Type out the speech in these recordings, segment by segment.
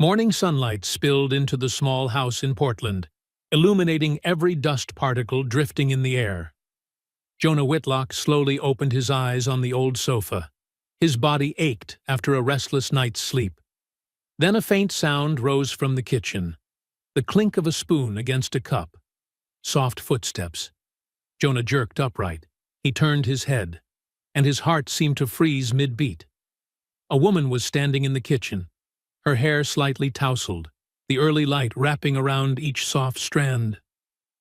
Morning sunlight spilled into the small house in Portland, illuminating every dust particle drifting in the air. Jonah Whitlock slowly opened his eyes on the old sofa. His body ached after a restless night's sleep. Then a faint sound rose from the kitchen, the clink of a spoon against a cup. Soft footsteps. Jonah jerked upright. He turned his head, and his heart seemed to freeze mid-beat. A woman was standing in the kitchen, her hair slightly tousled, the early light wrapping around each soft strand.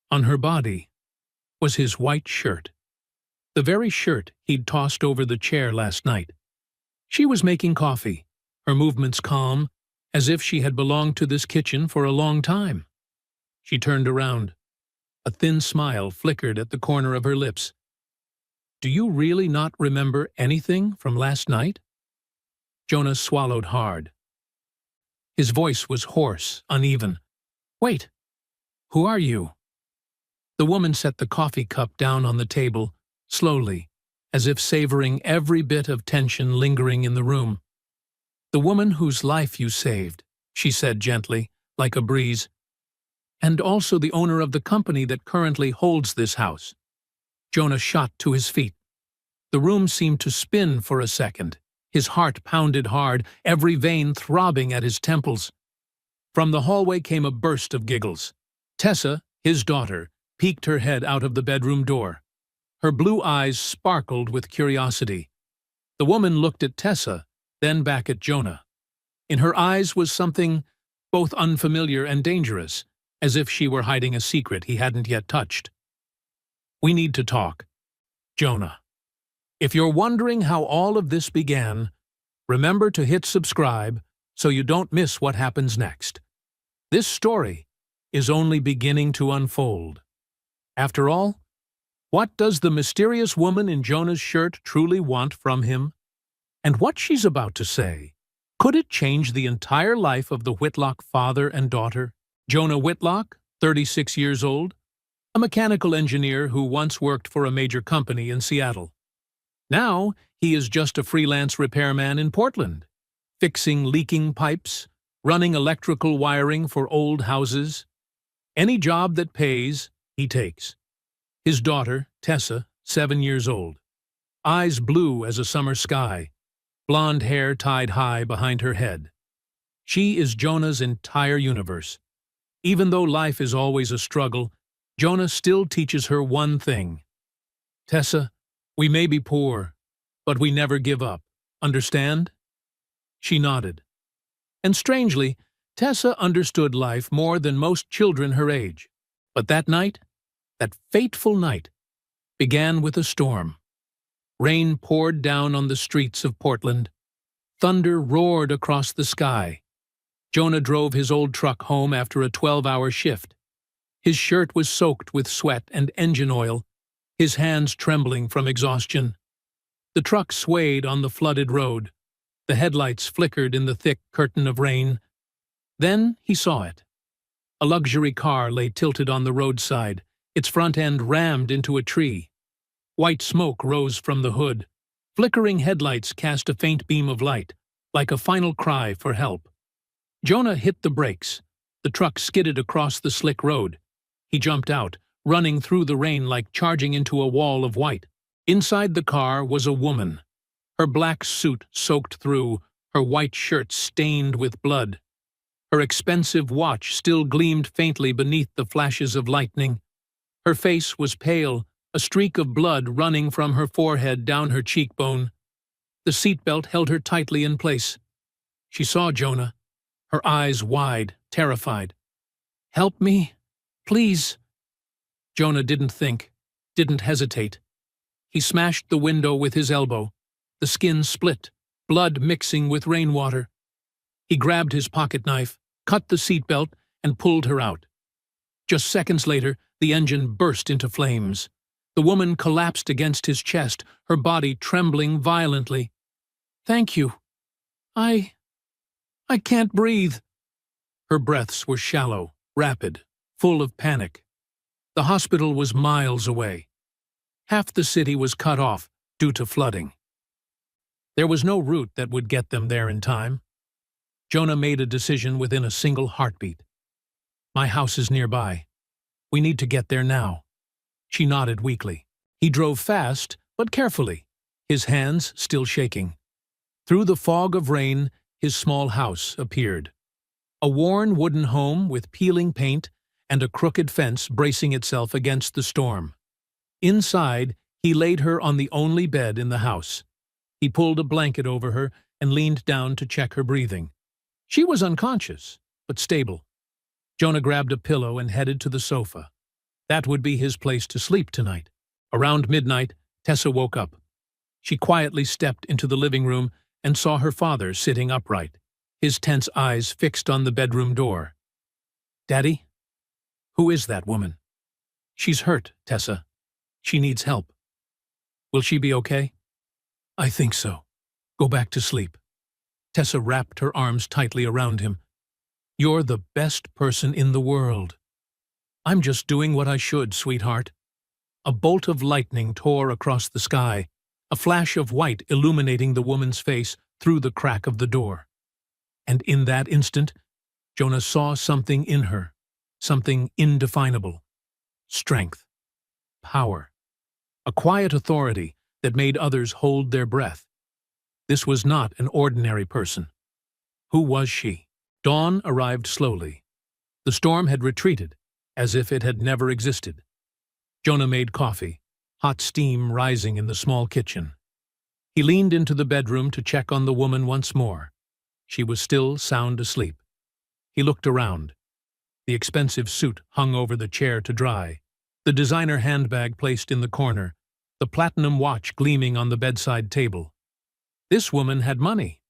On her body was his white shirt, the very shirt he'd tossed over the chair last night. She was making coffee, her movements calm, as if she had belonged to this kitchen for a long time. She turned around. A thin smile flickered at the corner of her lips. "Do you really not remember anything from last night?" Jonah swallowed hard. His voice was hoarse, uneven. "Wait, who are you?" The woman set the coffee cup down on the table, slowly, as if savoring every bit of tension lingering in the room. "The woman whose life you saved," she said gently, like a breeze. "And also the owner of the company that currently holds this house." Jonah shot to his feet. The room seemed to spin for a second. His heart pounded hard, every vein throbbing at his temples. From the hallway came a burst of giggles. Tessa, his daughter, peeked her head out of the bedroom door. Her blue eyes sparkled with curiosity. The woman looked at Tessa, then back at Jonah. In her eyes was something both unfamiliar and dangerous, as if she were hiding a secret he hadn't yet touched. "We need to talk, Jonah. If you're wondering how all of this began, remember to hit subscribe so you don't miss what happens next. This story is only beginning to unfold. After all, what does the mysterious woman in Jonah's shirt truly want from him? And what she's about to say, could it change the entire life of the Whitlock father and daughter? Jonah Whitlock, 36 years old, a mechanical engineer who once worked for a major company in Seattle. Now, he is just a freelance repairman in Portland, fixing leaking pipes, running electrical wiring for old houses. Any job that pays, he takes. His daughter, Tessa, 7 years old. Eyes blue as a summer sky, blonde hair tied high behind her head. She is Jonah's entire universe. Even though life is always a struggle, Jonah still teaches her one thing. "Tessa, we may be poor, but we never give up. Understand?" She nodded. And strangely, Tessa understood life more than most children her age. But that night, that fateful night, began with a storm. Rain poured down on the streets of Portland. Thunder roared across the sky. Jonah drove his old truck home after a 12-hour shift. His shirt was soaked with sweat and engine oil, his hands trembling from exhaustion. The truck swayed on the flooded road. The headlights flickered in the thick curtain of rain. Then he saw it. A luxury car lay tilted on the roadside, its front end rammed into a tree. White smoke rose from the hood. Flickering headlights cast a faint beam of light, like a final cry for help. Jonah hit the brakes. The truck skidded across the slick road. He jumped out, running through the rain like charging into a wall of white. Inside the car was a woman, her black suit soaked through, her white shirt stained with blood. Her expensive watch still gleamed faintly beneath the flashes of lightning. Her face was pale, a streak of blood running from her forehead down her cheekbone. The seatbelt held her tightly in place. She saw Jonah, her eyes wide, terrified. "Help me, please." Jonah didn't think, didn't hesitate. He smashed the window with his elbow. The skin split, blood mixing with rainwater. He grabbed his pocket knife, cut the seatbelt, and pulled her out. Just seconds later, the engine burst into flames. The woman collapsed against his chest, her body trembling violently. "Thank you. I can't breathe." Her breaths were shallow, rapid, full of panic. The hospital was miles away. Half the city was cut off due to flooding. There was no route that would get them there in time. Jonah made a decision within a single heartbeat. My house is nearby. We need to get there now. She nodded weakly. He drove fast, but carefully, his hands still shaking. Through the fog of rain, his small house appeared. A worn wooden home with peeling paint and a crooked fence bracing itself against the storm. Inside, he laid her on the only bed in the house. He pulled a blanket over her and leaned down to check her breathing. She was unconscious, but stable. Jonah grabbed a pillow and headed to the sofa. That would be his place to sleep tonight. Around midnight, Tessa woke up. She quietly stepped into the living room and saw her father sitting upright, his tense eyes fixed on the bedroom door. "Daddy? Who is that woman?" "She's hurt, Tessa. She needs help." "Will she be okay?" "I think so. Go back to sleep." Tessa wrapped her arms tightly around him. "You're the best person in the world." "I'm just doing what I should, sweetheart." A bolt of lightning tore across the sky, a flash of white illuminating the woman's face through the crack of the door. And in that instant, Jonah saw something in her, something indefinable. Strength. Power. A quiet authority that made others hold their breath. This was not an ordinary person. Who was she? Dawn arrived slowly. The storm had retreated, as if it had never existed. Jonah made coffee, hot steam rising in the small kitchen. He leaned into the bedroom to check on the woman once more. She was still sound asleep. He looked around. The expensive suit hung over the chair to dry, the designer handbag placed in the corner, the platinum watch gleaming on the bedside table. This woman had money.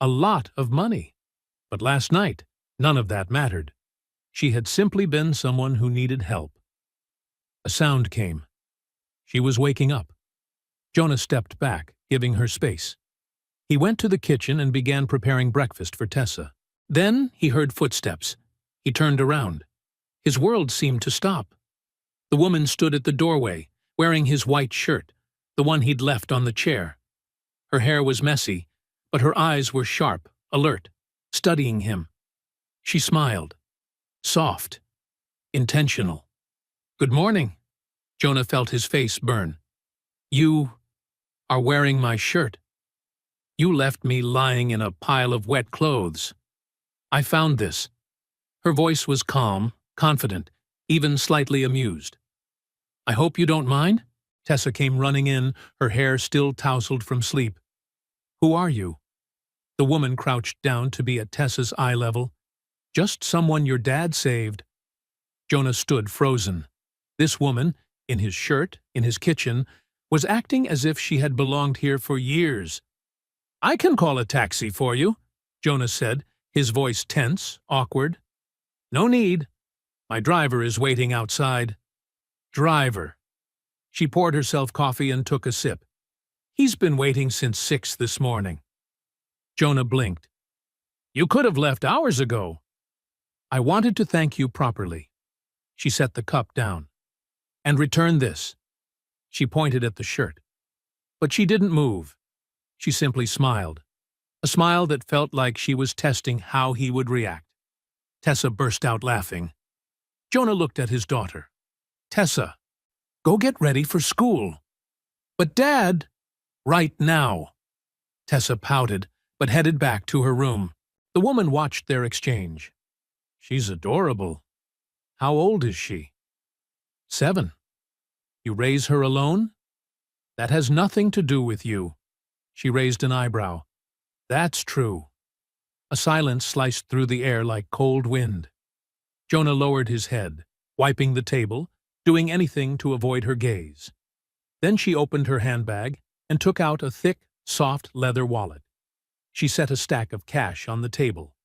A lot of money. But last night, none of that mattered. She had simply been someone who needed help. A sound came. She was waking up. Jonah stepped back, giving her space. He went to the kitchen and began preparing breakfast for Tessa. Then he heard footsteps. He turned around. His world seemed to stop. The woman stood at the doorway, wearing his white shirt, the one he'd left on the chair. Her hair was messy, but her eyes were sharp, alert, studying him. She smiled. Soft. Intentional. "Good morning." Jonah felt his face burn. "You are wearing my shirt. You left me lying in a pile of wet clothes. I found this." Her voice was calm, confident, even slightly amused. "I hope you don't mind?" Tessa came running in, her hair still tousled from sleep. "Who are you?" The woman crouched down to be at Tessa's eye level. "Just someone your dad saved." Jonah stood frozen. This woman, in his shirt, in his kitchen, was acting as if she had belonged here for years. "I can call a taxi for you," Jonah said, his voice tense, awkward. "No need. My driver is waiting outside." "Driver." She poured herself coffee and took a sip. "He's been waiting since 6 this morning." Jonah blinked. "You could have left hours ago." "I wanted to thank you properly." She set the cup down. "And return this." She pointed at the shirt. But she didn't move. She simply smiled. A smile that felt like she was testing how he would react. Tessa burst out laughing. Jonah looked at his daughter. "Tessa, go get ready for school." "But Dad—" "Right now." Tessa pouted, but headed back to her room. The woman watched their exchange. "She's adorable. How old is she?" 7. "You raise her alone?" "That has nothing to do with you." She raised an eyebrow. "That's true." A silence sliced through the air like cold wind. Jonah lowered his head, wiping the table, doing anything to avoid her gaze. Then she opened her handbag and took out a thick, soft leather wallet. She set a stack of cash on the table.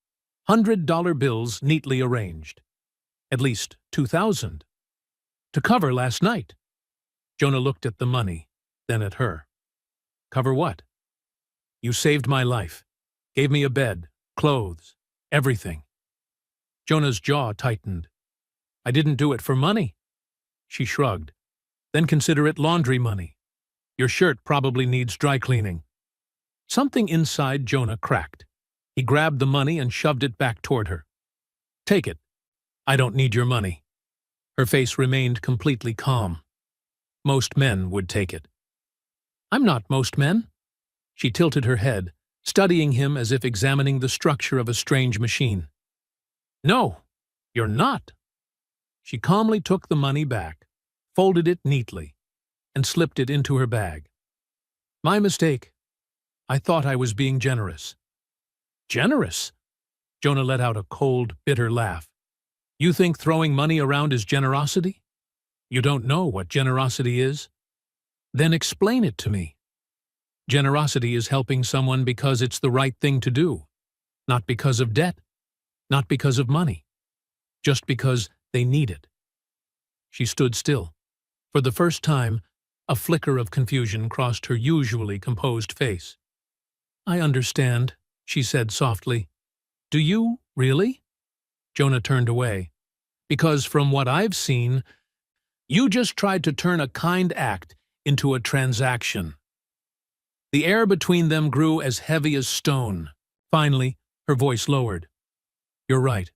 $100 bills neatly arranged. At least 2,000. To cover last night. Jonah looked at the money, then at her. "Cover what?" "You saved my life. Gave me a bed, clothes, everything." Jonah's jaw tightened. "I didn't do it for money." She shrugged. "Then consider it laundry money. Your shirt probably needs dry cleaning." Something inside Jonah cracked. He grabbed the money and shoved it back toward her. "Take it. I don't need your money." Her face remained completely calm. Most men would take it. "I'm not most men." She tilted her head, studying him as if examining the structure of a strange machine. "No, you're not." She calmly took the money back, folded it neatly, and slipped it into her bag. "My mistake. I thought I was being generous." "Generous?" Jonah let out a cold, bitter laugh. "You think throwing money around is generosity? You don't know what generosity is? Then explain it to me." Generosity is helping someone because it's the right thing to do, not because of debt, not because of money, just because they need it. She stood still. For the first time, a flicker of confusion crossed her usually composed face. "I understand," she said softly. "Do you, really?" Jonah turned away. "Because from what I've seen, you just tried to turn a kind act into a transaction." The air between them grew as heavy as stone. Finally, her voice lowered. "You're right.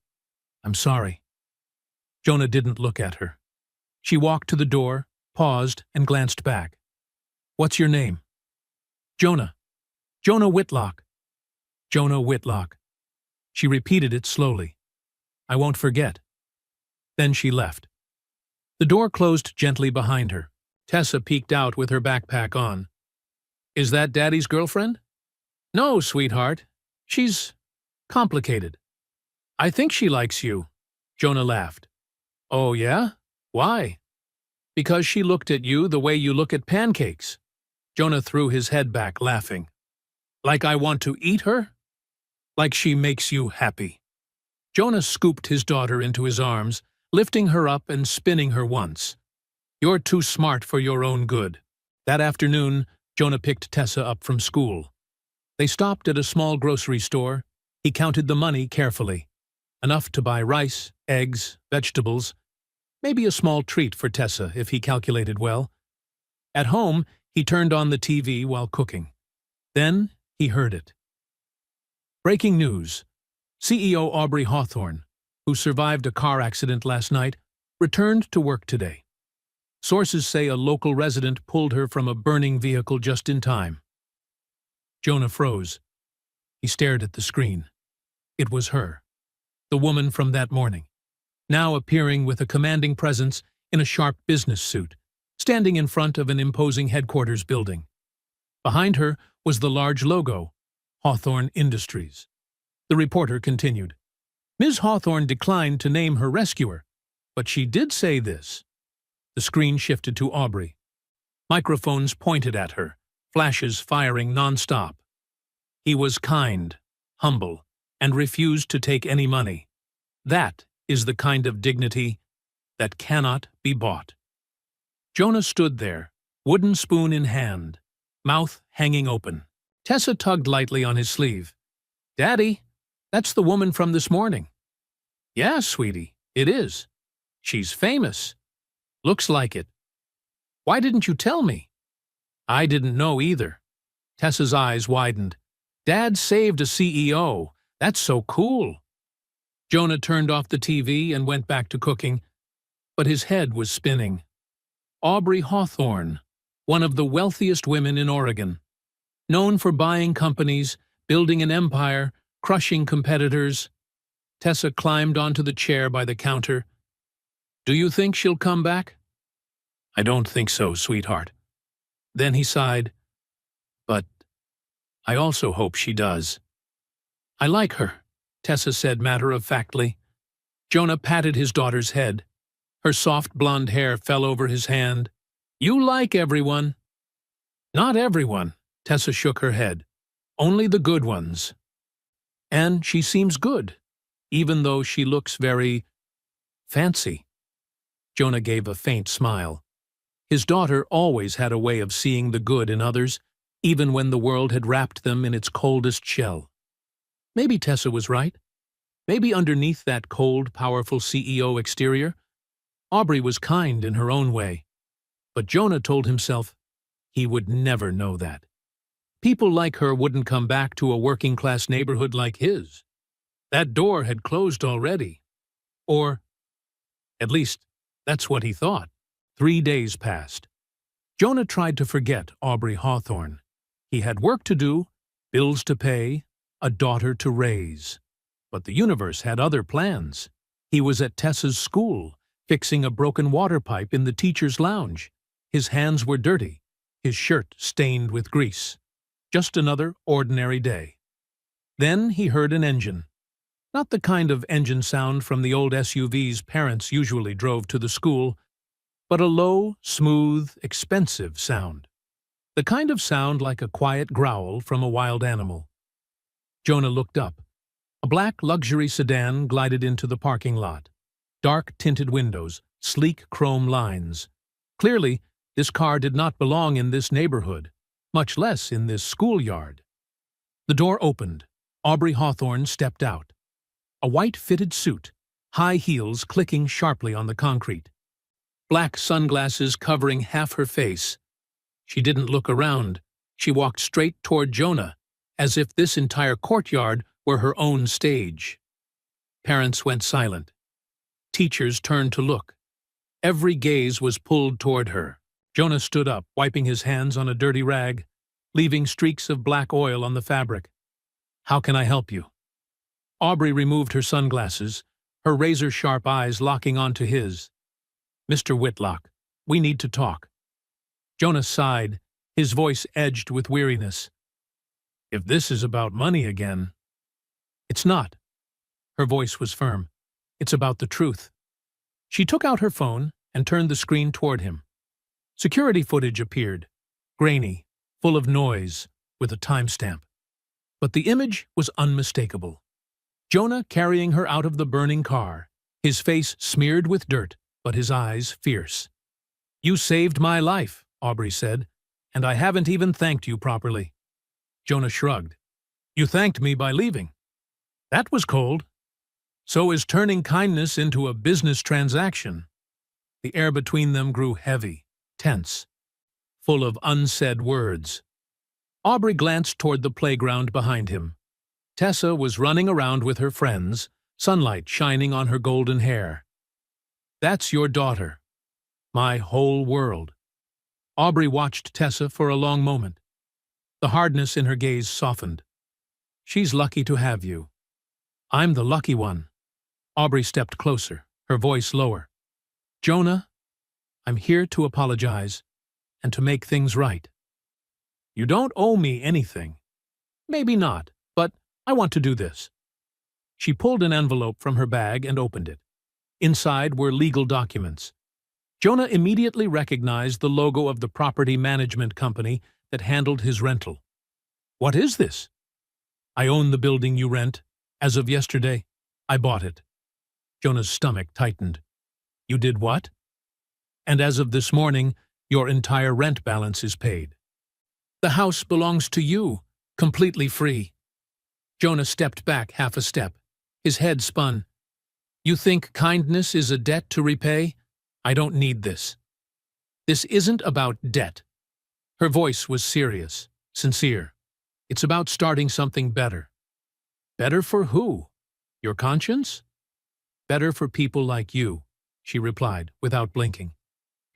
I'm sorry." Jonah didn't look at her. She walked to the door, paused, and glanced back. "What's your name?" "Jonah. Jonah Whitlock." "Jonah Whitlock." She repeated it slowly. "I won't forget." Then she left. The door closed gently behind her. Tessa peeked out with her backpack on. "Is that Daddy's girlfriend?" "No, sweetheart. She's complicated." "I think she likes you." Jonah laughed. "Oh, yeah? Why?" "Because she looked at you the way you look at pancakes." Jonah threw his head back, laughing. "Like I want to eat her? Like she makes you happy." Jonah scooped his daughter into his arms, lifting her up and spinning her once. "You're too smart for your own good." That afternoon, Jonah picked Tessa up from school. They stopped at a small grocery store. He counted the money carefully. Enough to buy rice, eggs, vegetables, maybe a small treat for Tessa if he calculated well. At home, he turned on the TV while cooking. Then he heard it. Breaking news. CEO Aubrey Hawthorne, who survived a car accident last night, returned to work today. Sources say a local resident pulled her from a burning vehicle just in time. Jonah froze. He stared at the screen. It was her, the woman from that morning, now appearing with a commanding presence in a sharp business suit, standing in front of an imposing headquarters building. Behind her was the large logo, Hawthorne Industries. The reporter continued. Ms. Hawthorne declined to name her rescuer, but she did say this. The screen shifted to Aubrey. Microphones pointed at her, flashes firing nonstop. He was kind, humble, and refused to take any money. That is the kind of dignity that cannot be bought. Jonah stood there, wooden spoon in hand, mouth hanging open. Tessa tugged lightly on his sleeve. "Daddy, that's the woman from this morning." "Yeah, sweetie, it is. She's famous. Looks like it. Why didn't you tell me?" "I didn't know either." Tessa's eyes widened. "Dad saved a CEO. That's so cool." Jonah turned off the TV and went back to cooking, but his head was spinning. Aubrey Hawthorne, one of the wealthiest women in Oregon. Known for buying companies, building an empire, crushing competitors. Tessa climbed onto the chair by the counter. "Do you think she'll come back?" "I don't think so, sweetheart." Then he sighed. "But I also hope she does." "I like her," Tessa said matter-of-factly. Jonah patted his daughter's head. Her soft blonde hair fell over his hand. "You like everyone." "Not everyone," Tessa shook her head. "Only the good ones. And she seems good, even though she looks very fancy." Jonah gave a faint smile. His daughter always had a way of seeing the good in others, even when the world had wrapped them in its coldest shell. Maybe Tessa was right. Maybe underneath that cold, powerful CEO exterior, Aubrey was kind in her own way. But Jonah told himself he would never know that. People like her wouldn't come back to a working-class neighborhood like his. That door had closed already. Or, at least, that's what he thought. 3 days passed. Jonah tried to forget Aubrey Hawthorne. He had work to do, bills to pay, a daughter to raise. But the universe had other plans. He was at Tessa's school, fixing a broken water pipe in the teacher's lounge. His hands were dirty, his shirt stained with grease. Just another ordinary day. Then he heard an engine. Not the kind of engine sound from the old SUVs parents usually drove to the school, but a low, smooth, expensive sound. The kind of sound like a quiet growl from a wild animal. Jonah looked up. A black luxury sedan glided into the parking lot. Dark tinted windows, sleek chrome lines. Clearly, this car did not belong in this neighborhood, much less in this schoolyard. The door opened. Aubrey Hawthorne stepped out. A white fitted suit, high heels clicking sharply on the concrete. Black sunglasses covering half her face. She didn't look around. She walked straight toward Jonah, as if this entire courtyard were her own stage. Parents went silent. Teachers turned to look. Every gaze was pulled toward her. Jonah stood up, wiping his hands on a dirty rag, leaving streaks of black oil on the fabric. "How can I help you?" Aubrey removed her sunglasses, her razor-sharp eyes locking onto his. "Mr. Whitlock, we need to talk." Jonah sighed, his voice edged with weariness. "If this is about money again..." "It's not." Her voice was firm. "It's about the truth." She took out her phone and turned the screen toward him. Security footage appeared, grainy, full of noise, with a timestamp. But the image was unmistakable. Jonah carrying her out of the burning car, his face smeared with dirt, but his eyes fierce. "You saved my life," Aubrey said, "and I haven't even thanked you properly." Jonah shrugged. "You thanked me by leaving." "That was cold." "So is turning kindness into a business transaction." The air between them grew heavy, tense, full of unsaid words. Aubrey glanced toward the playground behind him. Tessa was running around with her friends, sunlight shining on her golden hair. "That's your daughter. My whole world." Aubrey watched Tessa for a long moment. The hardness in her gaze softened. "She's lucky to have you." "I'm the lucky one." Aubrey stepped closer, her voice lower. "Jonah, I'm here to apologize and to make things right." "You don't owe me anything." "Maybe not, but I want to do this." She pulled an envelope from her bag and opened it. Inside were legal documents. Jonah immediately recognized the logo of the property management company that handled his rental. "What is this?" "I own the building you rent. As of yesterday, I bought it." Jonah's stomach tightened. "You did what?" "And as of this morning, your entire rent balance is paid." "The house belongs to you, completely free." Jonah stepped back half a step. His head spun. "You think kindness is a debt to repay? I don't need this." "This isn't about debt." Her voice was serious, sincere. "It's about starting something better." "Better for who? Your conscience?" "Better for people like you," she replied, without blinking.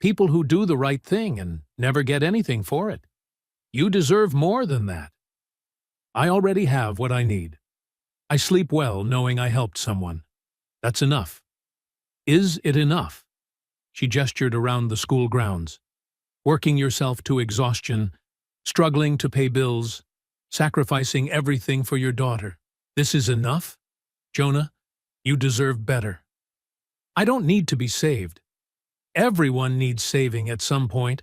"People who do the right thing and never get anything for it. You deserve more than that." "I already have what I need. I sleep well knowing I helped someone. That's enough." "Is it enough?" She gestured around the school grounds. "Working yourself to exhaustion, struggling to pay bills, sacrificing everything for your daughter. This is enough? Jonah, you deserve better." "I don't need to be saved." "Everyone needs saving at some point."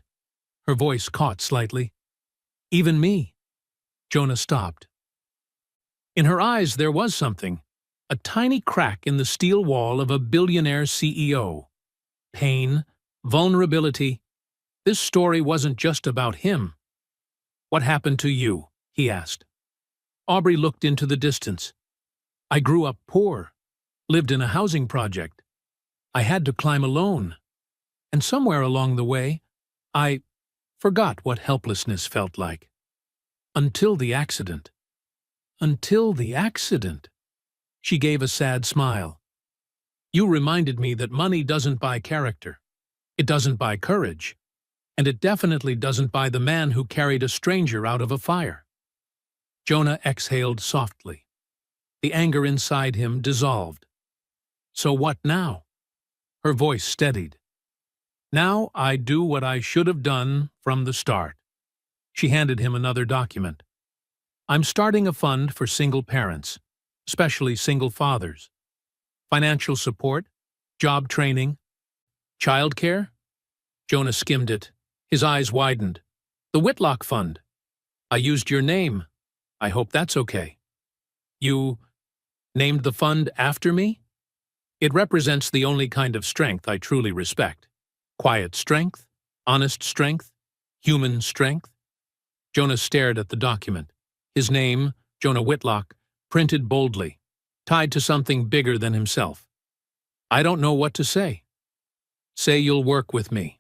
Her voice caught slightly. "Even me." Jonah stopped. In her eyes there was something, a tiny crack in the steel wall of a billionaire CEO. Pain, vulnerability. This story wasn't just about him. "What happened to you?" he asked. Aubrey looked into the distance. "I grew up poor, lived in a housing project. I had to climb alone. And somewhere along the way, I forgot what helplessness felt like." Until the accident. Until the accident. She gave a sad smile. You reminded me that money doesn't buy character. It doesn't buy courage. And it definitely doesn't buy the man who carried a stranger out of a fire. Jonah exhaled softly. The anger inside him dissolved. So what now? Her voice steadied. Now I do what I should have done from the start. She handed him another document. I'm starting a fund for single parents, especially single fathers. Financial support, job training, childcare. Jonah skimmed it. His eyes widened. The Whitlock Fund. I used your name. I hope that's okay. You named the fund after me? It represents the only kind of strength I truly respect. Quiet strength, honest strength, human strength. Jonah stared at the document. His name, Jonah Whitlock, printed boldly, tied to something bigger than himself. I don't know what to say. Say you'll work with me.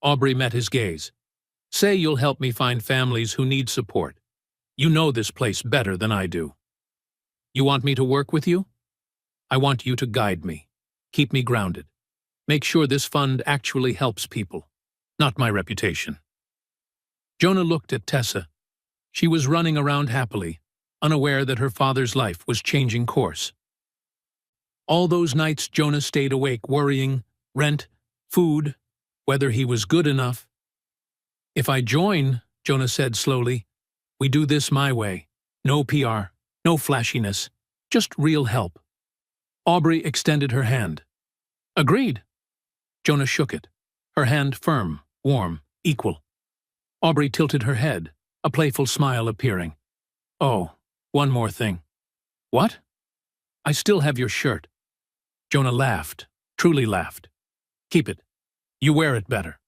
Aubrey met his gaze. Say you'll help me find families who need support. You know this place better than I do. You want me to work with you? I want you to guide me, keep me grounded. Make sure this fund actually helps people, not my reputation. Jonah looked at Tessa. She was running around happily, unaware that her father's life was changing course. All those nights Jonah stayed awake worrying, rent, food, whether he was good enough. If I join, Jonah said slowly, we do this my way. No PR, no flashiness, just real help. Aubrey extended her hand. Agreed. Jonah shook it, her hand firm, warm, equal. Aubrey tilted her head, a playful smile appearing. Oh, one more thing. What? I still have your shirt. Jonah laughed, truly laughed. Keep it. You wear it better.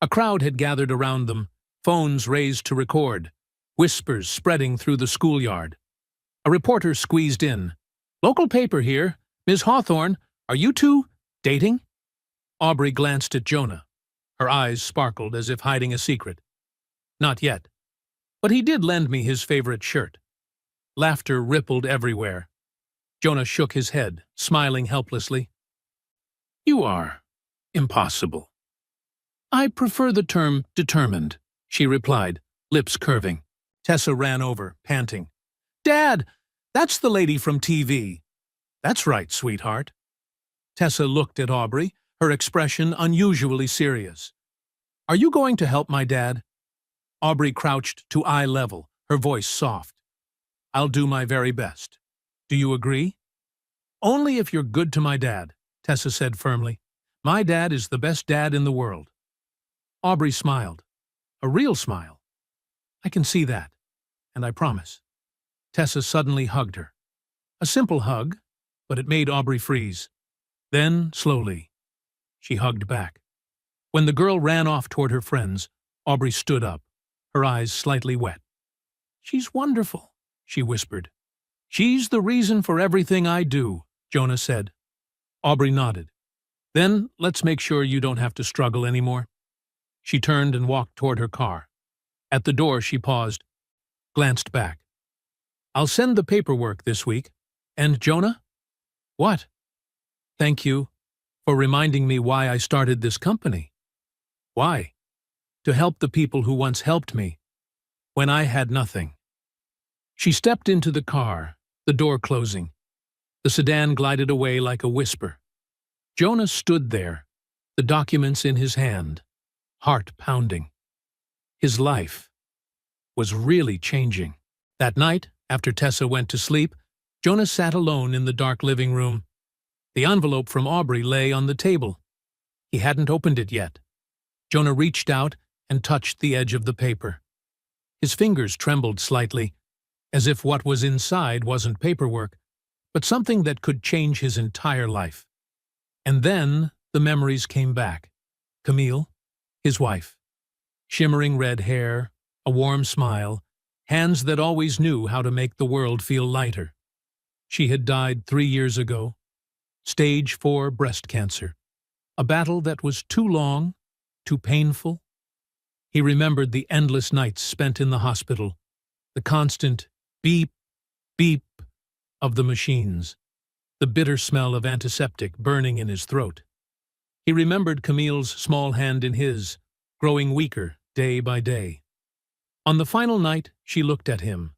A crowd had gathered around them, phones raised to record, whispers spreading through the schoolyard. A reporter squeezed in. Local paper here. Ms. Hawthorne, are you two dating? Aubrey glanced at Jonah. Her eyes sparkled as if hiding a secret. Not yet. But he did lend me his favorite shirt. Laughter rippled everywhere. Jonah shook his head, smiling helplessly. You are impossible. I prefer the term determined, she replied, lips curving. Tessa ran over, panting. Dad, that's the lady from TV. That's right, sweetheart. Tessa looked at Aubrey, her expression unusually serious. Are you going to help my dad? Aubrey crouched to eye level, her voice soft. I'll do my very best. Do you agree? Only if you're good to my dad, Tessa said firmly. My dad is the best dad in the world. Aubrey smiled. A real smile. I can see that, and I promise. Tessa suddenly hugged her. A simple hug, but it made Aubrey freeze. Then, slowly, she hugged back. When the girl ran off toward her friends, Aubrey stood up, her eyes slightly wet. She's wonderful, she whispered. She's the reason for everything I do, Jonah said. Aubrey nodded. Then let's make sure you don't have to struggle anymore. She turned and walked toward her car. At the door she paused, glanced back. I'll send the paperwork this week. And Jonah? What? Thank you for reminding me why I started this company. Why? To help the people who once helped me, when I had nothing. She stepped into the car, the door closing. The sedan glided away like a whisper. Jonah stood there, the documents in his hand, heart pounding. His life was really changing. That night, after Tessa went to sleep, Jonah sat alone in the dark living room. The envelope from Aubrey lay on the table. He hadn't opened it yet. Jonah reached out and touched the edge of the paper. His fingers trembled slightly, as if what was inside wasn't paperwork, but something that could change his entire life. And then the memories came back. Camille, his wife. Shimmering red hair, a warm smile, hands that always knew how to make the world feel lighter. She had died 3 years ago. Stage 4 breast cancer. A battle that was too long, too painful. He remembered the endless nights spent in the hospital, The constant beep, beep of the machines, the bitter smell of antiseptic burning in his throat. He remembered Camille's small hand in his, growing weaker day by day. On the final night, she looked at him,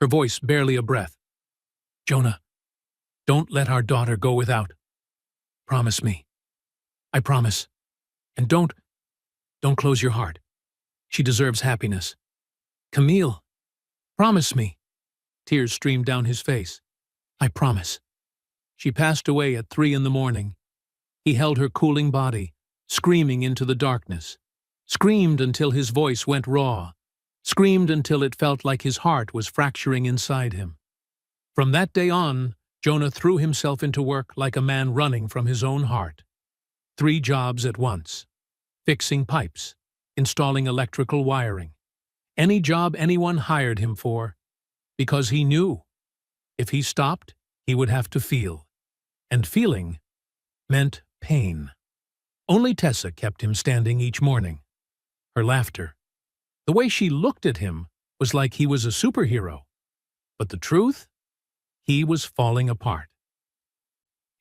her voice barely a breath. "Jonah, don't let our daughter go without. Promise me. I promise. And don't close your heart. She deserves happiness. Camille, promise me." Tears streamed down his face. "I promise." She passed away at 3 in the morning. He held her cooling body, screaming into the darkness. Screamed until his voice went raw. Screamed until it felt like his heart was fracturing inside him. From that day on, Jonah threw himself into work like a man running from his own heart. 3 jobs at once. Fixing pipes, installing electrical wiring. Any job anyone hired him for, because he knew if he stopped, he would have to feel. And feeling meant pain. Only Tessa kept him standing each morning. Her laughter. The way she looked at him was like he was a superhero. But the truth? He was falling apart.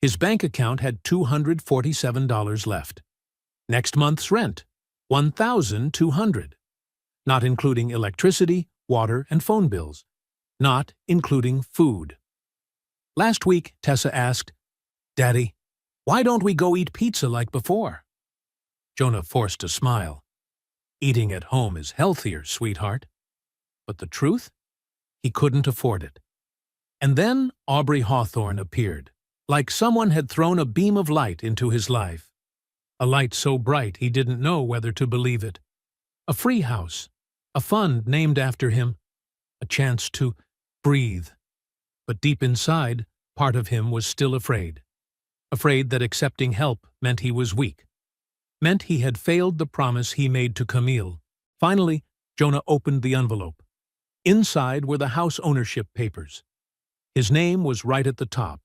His bank account had $247 left. Next month's rent, $1,200. Not including electricity, water, and phone bills. Not including food. Last week, Tessa asked, "Daddy, why don't we go eat pizza like before?" Jonah forced a smile. "Eating at home is healthier, sweetheart." But the truth? He couldn't afford it. And then Aubrey Hawthorne appeared, like someone had thrown a beam of light into his life. A light so bright he didn't know whether to believe it. A free house, a fund named after him, a chance to breathe. But deep inside, part of him was still afraid. Afraid that accepting help meant he was weak. Meant he had failed the promise he made to Camille. Finally, Jonah opened the envelope. Inside were the house ownership papers. His name was right at the top.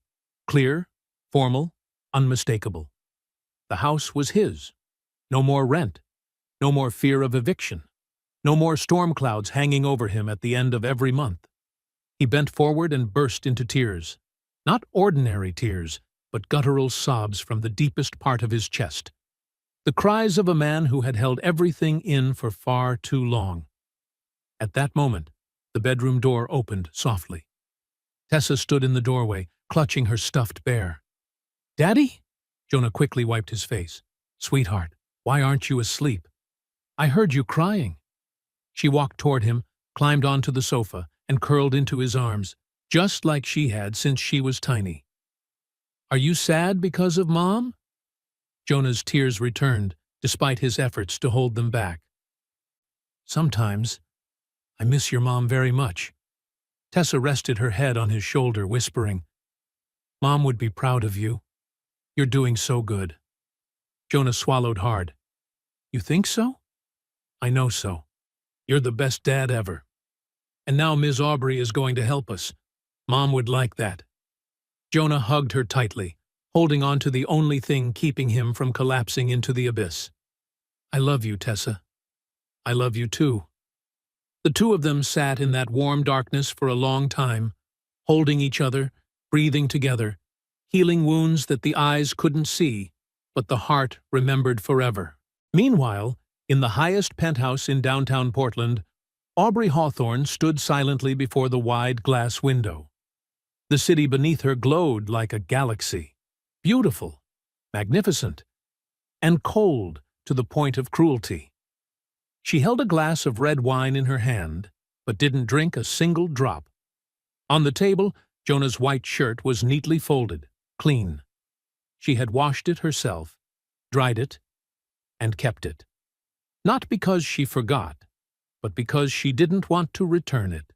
Clear, formal, unmistakable. The house was his. No more rent. No more fear of eviction. No more storm clouds hanging over him at the end of every month. He bent forward and burst into tears. Not ordinary tears, but guttural sobs from the deepest part of his chest. The cries of a man who had held everything in for far too long. At that moment, the bedroom door opened softly. Tessa stood in the doorway, clutching her stuffed bear. "Daddy?" Jonah quickly wiped his face. "Sweetheart, why aren't you asleep? I heard you crying." She walked toward him, climbed onto the sofa, and curled into his arms, just like she had since she was tiny. "Are you sad because of Mom?" Jonah's tears returned, despite his efforts to hold them back. "Sometimes. I miss your mom very much." Tessa rested her head on his shoulder, whispering, "Mom would be proud of you. You're doing so good." Jonah swallowed hard. "You think so?" "I know so. You're the best dad ever. And now Ms. Aubrey is going to help us. Mom would like that." Jonah hugged her tightly, holding on to the only thing keeping him from collapsing into the abyss. "I love you, Tessa. I love you too." The two of them sat in that warm darkness for a long time, holding each other, breathing together, healing wounds that the eyes couldn't see, but the heart remembered forever. Meanwhile, in the highest penthouse in downtown Portland, Aubrey Hawthorne stood silently before the wide glass window. The city beneath her glowed like a galaxy, beautiful, magnificent, and cold to the point of cruelty. She held a glass of red wine in her hand, but didn't drink a single drop. On the table, Jonah's white shirt was neatly folded, clean. She had washed it herself, dried it, and kept it. Not because she forgot, but because she didn't want to return it.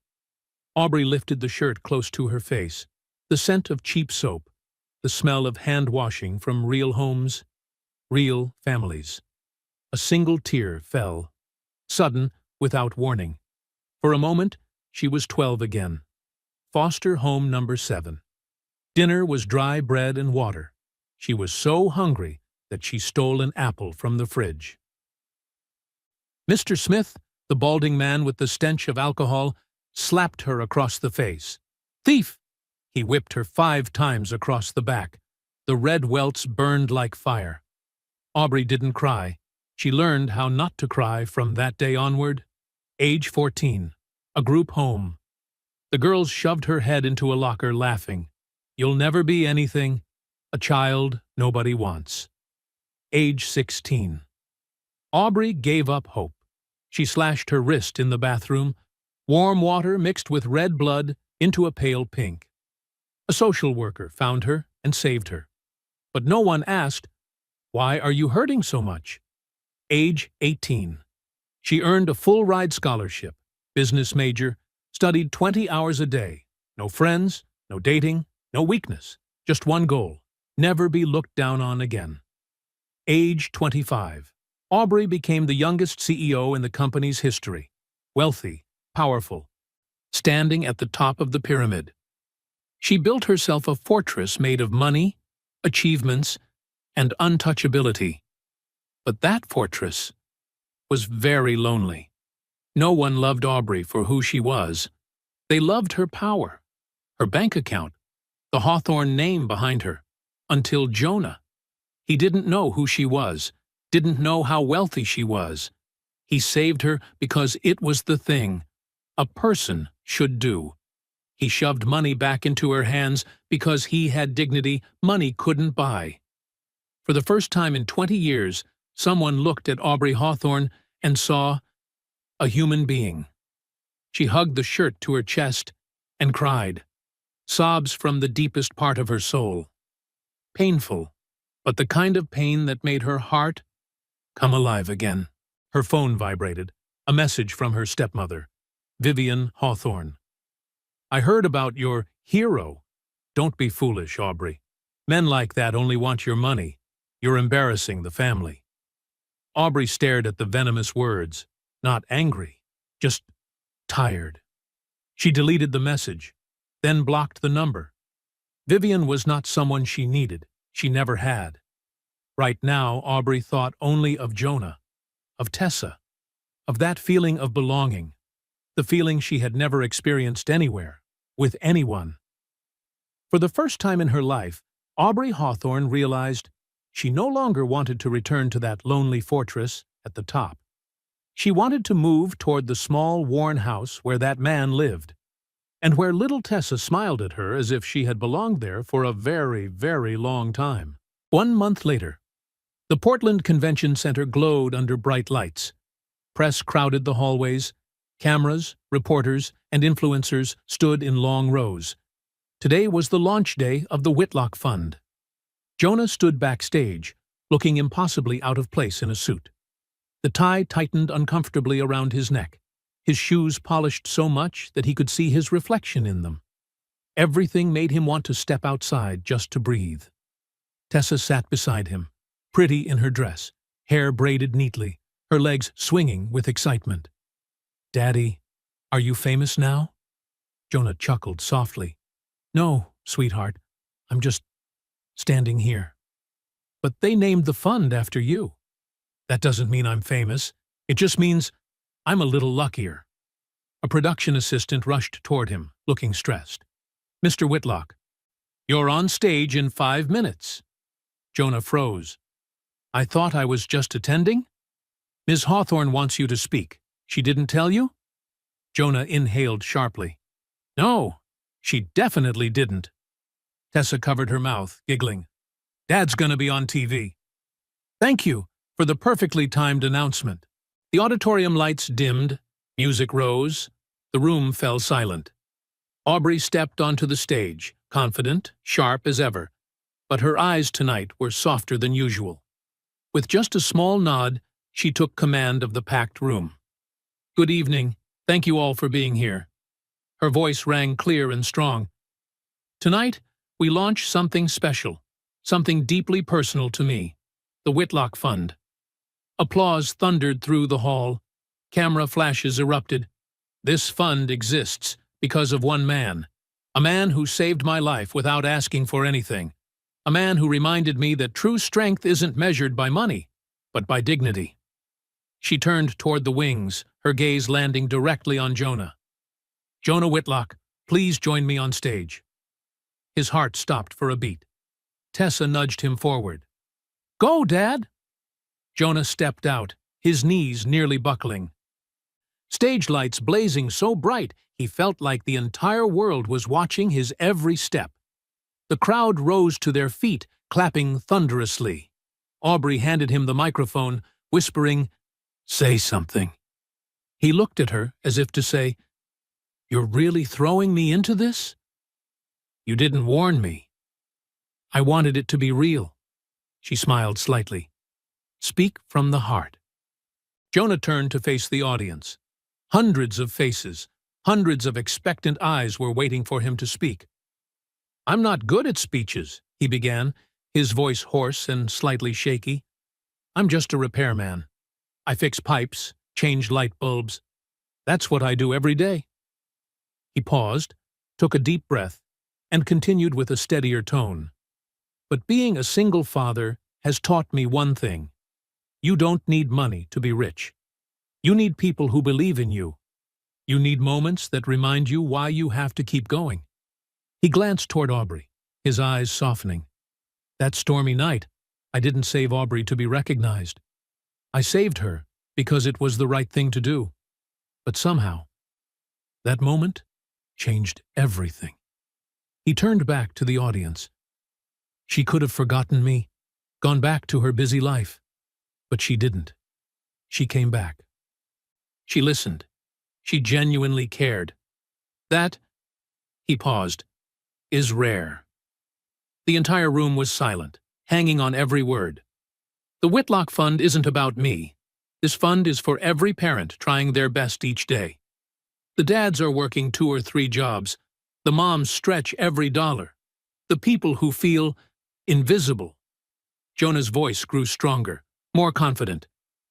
Aubrey lifted the shirt close to her face, the scent of cheap soap, the smell of hand-washing from real homes, real families. A single tear fell, sudden, without warning. For a moment, she was 12 again. Foster home number 7. Dinner was dry bread and water. She was so hungry that she stole an apple from the fridge. Mr. Smith, the balding man with the stench of alcohol, slapped her across the face. "Thief!" He whipped her 5 times across the back. The red welts burned like fire. Aubrey didn't cry. She learned how not to cry from that day onward. Age 14. A group home. The girls shoved her head into a locker, laughing. "You'll never be anything. A child nobody wants." Age 16. Aubrey gave up hope. She slashed her wrist in the bathroom, warm water mixed with red blood into a pale pink. A social worker found her and saved her. But no one asked, "Why are you hurting so much?" Age 18. She earned a full-ride scholarship, business major, studied 20 hours a day. No friends, no dating, no weakness, just one goal: never be looked down on again. Age 25. Aubrey became the youngest CEO in the company's history. Wealthy, powerful, standing at the top of the pyramid. She built herself a fortress made of money, achievements, and untouchability. But that fortress was very lonely. No one loved Aubrey for who she was. They loved her power, her bank account, the Hawthorne name behind her, until Jonah. He didn't know who she was, didn't know how wealthy she was. He saved her because it was the thing a person should do. He shoved money back into her hands because he had dignity money couldn't buy. For the first time in 20 years, someone looked at Aubrey Hawthorne and saw a human being. She hugged the shirt to her chest and cried, sobs from the deepest part of her soul. Painful, but the kind of pain that made her heart come alive again. Her phone vibrated, a message from her stepmother, Vivian Hawthorne. "I heard about your hero. Don't be foolish, Aubrey. Men like that only want your money. You're embarrassing the family." Aubrey stared at the venomous words, not angry, just tired. She deleted the message, then blocked the number. Vivian was not someone she needed. She never had. Right now, Aubrey thought only of Jonah, of Tessa, of that feeling of belonging, the feeling she had never experienced anywhere, with anyone. For the first time in her life, Aubrey Hawthorne realized she no longer wanted to return to that lonely fortress at the top. She wanted to move toward the small, worn house where that man lived, and where little Tessa smiled at her as if she had belonged there for a very, very long time. 1 month later, the Portland Convention Center glowed under bright lights. Press crowded the hallways. Cameras, reporters, and influencers stood in long rows. Today was the launch day of the Whitlock Fund. Jonah stood backstage, looking impossibly out of place in a suit. The tie tightened uncomfortably around his neck, his shoes polished so much that he could see his reflection in them. Everything made him want to step outside just to breathe. Tessa sat beside him, pretty in her dress, hair braided neatly, her legs swinging with excitement. "Daddy, are you famous now?" Jonah chuckled softly. "No, sweetheart, I'm just standing here." "But they named the fund after you." "That doesn't mean I'm famous. It just means I'm a little luckier." A production assistant rushed toward him, looking stressed. "Mr. Whitlock, you're on stage in 5 minutes." Jonah froze. "I thought I was just attending?" "Ms. Hawthorne wants you to speak. She didn't tell you?" Jonah inhaled sharply. "No, she definitely didn't." Tessa covered her mouth, giggling. "Dad's gonna be on TV." "Thank you for the perfectly timed announcement." The auditorium lights dimmed, music rose, the room fell silent. Aubrey stepped onto the stage, confident, sharp as ever, but her eyes tonight were softer than usual. With just a small nod, she took command of the packed room. "Good evening. Thank you all for being here." Her voice rang clear and strong. "Tonight, we launch something special, something deeply personal to me, the Whitlock Fund." Applause thundered through the hall. Camera flashes erupted. "This fund exists because of one man, a man who saved my life without asking for anything, a man who reminded me that true strength isn't measured by money, but by dignity." She turned toward the wings, her gaze landing directly on Jonah. Jonah Whitlock, please join me on stage." His heart stopped for a beat. Tessa nudged him forward. "Go, Dad!" Jonah stepped out, his knees nearly buckling. Stage lights blazing so bright he felt like the entire world was watching his every step. The crowd rose to their feet, clapping thunderously. Aubrey handed him the microphone, whispering, "Say something." He looked at her as if to say, "You're really throwing me into this? You didn't warn me. I wanted it to be real." She smiled slightly. "Speak from the heart." Jonah turned to face the audience. Hundreds of faces, hundreds of expectant eyes were waiting for him to speak. "I'm not good at speeches," he began, his voice hoarse and slightly shaky. "I'm just a repairman. I fix pipes, change light bulbs. That's what I do every day." He paused, took a deep breath, and continued with a steadier tone. "But being a single father has taught me one thing. You don't need money to be rich. You need people who believe in you. You need moments that remind you why you have to keep going." He glanced toward Aubrey, his eyes softening. "That stormy night, I didn't save Aubrey to be recognized. I saved her because it was the right thing to do. But somehow, that moment changed everything." He turned back to the audience. "She could have forgotten me, gone back to her busy life. But she didn't. She came back. She listened. She genuinely cared. That," he paused, "is rare." The entire room was silent, hanging on every word. "The Whitlock Fund isn't about me. This fund is for every parent trying their best each day. The dads are working 2 or 3 jobs. The moms stretch every dollar. The people who feel invisible." Jonah's voice grew stronger, more confident.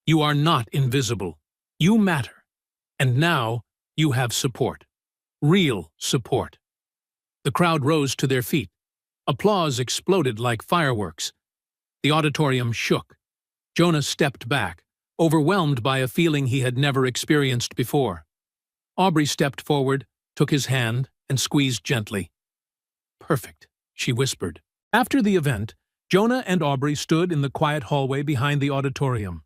"You are not invisible. You matter. And now you have support. Real support." The crowd rose to their feet. Applause exploded like fireworks. The auditorium shook. Jonah stepped back, overwhelmed by a feeling he had never experienced before. Aubrey stepped forward, took his hand, and squeezed gently. "Perfect," she whispered. After the event, Jonah and Aubrey stood in the quiet hallway behind the auditorium.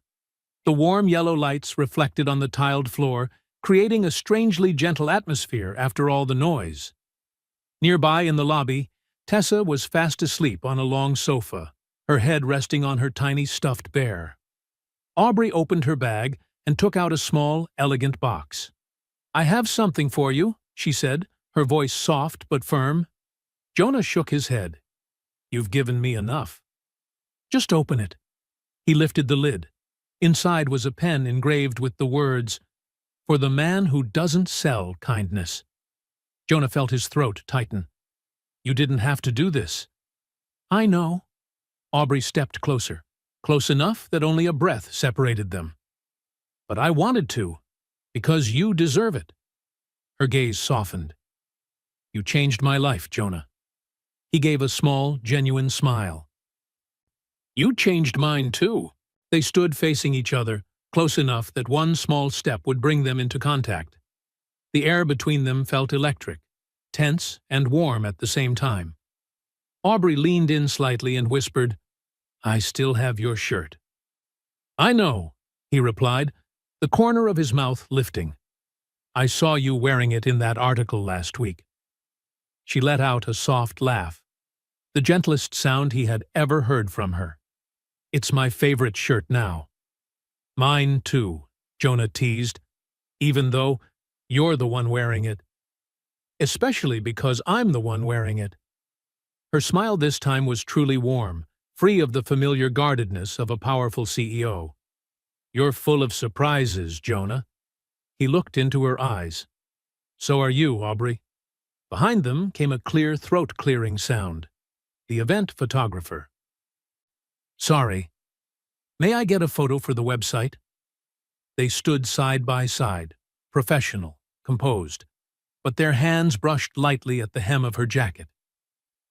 The warm yellow lights reflected on the tiled floor, creating a strangely gentle atmosphere after all the noise. Nearby in the lobby, Tessa was fast asleep on a long sofa, her head resting on her tiny stuffed bear. Aubrey opened her bag and took out a small, elegant box. "I have something for you," she said, her voice soft but firm. Jonah shook his head. "You've given me enough." "Just open it." He lifted the lid. Inside was a pen engraved with the words, "For the man who doesn't sell kindness." Jonah felt his throat tighten. "You didn't have to do this." "I know." Aubrey stepped closer, close enough that only a breath separated them. "But I wanted to, because you deserve it." Her gaze softened. "You changed my life, Jonah." He gave a small, genuine smile. "You changed mine, too." They stood facing each other, close enough that one small step would bring them into contact. The air between them felt electric, tense and warm at the same time. Aubrey leaned in slightly and whispered, "I still have your shirt." "I know," he replied, the corner of his mouth lifting. "I saw you wearing it in that article last week." She let out a soft laugh, the gentlest sound he had ever heard from her. "It's my favorite shirt now." "Mine too," Jonah teased, "even though you're the one wearing it. Especially because I'm the one wearing it." Her smile this time was truly warm, free of the familiar guardedness of a powerful CEO. "You're full of surprises, Jonah." He looked into her eyes. "So are you, Aubrey." Behind them came a clear throat-clearing sound. The event photographer. "Sorry. May I get a photo for the website?" They stood side by side, professional, composed, but their hands brushed lightly at the hem of her jacket.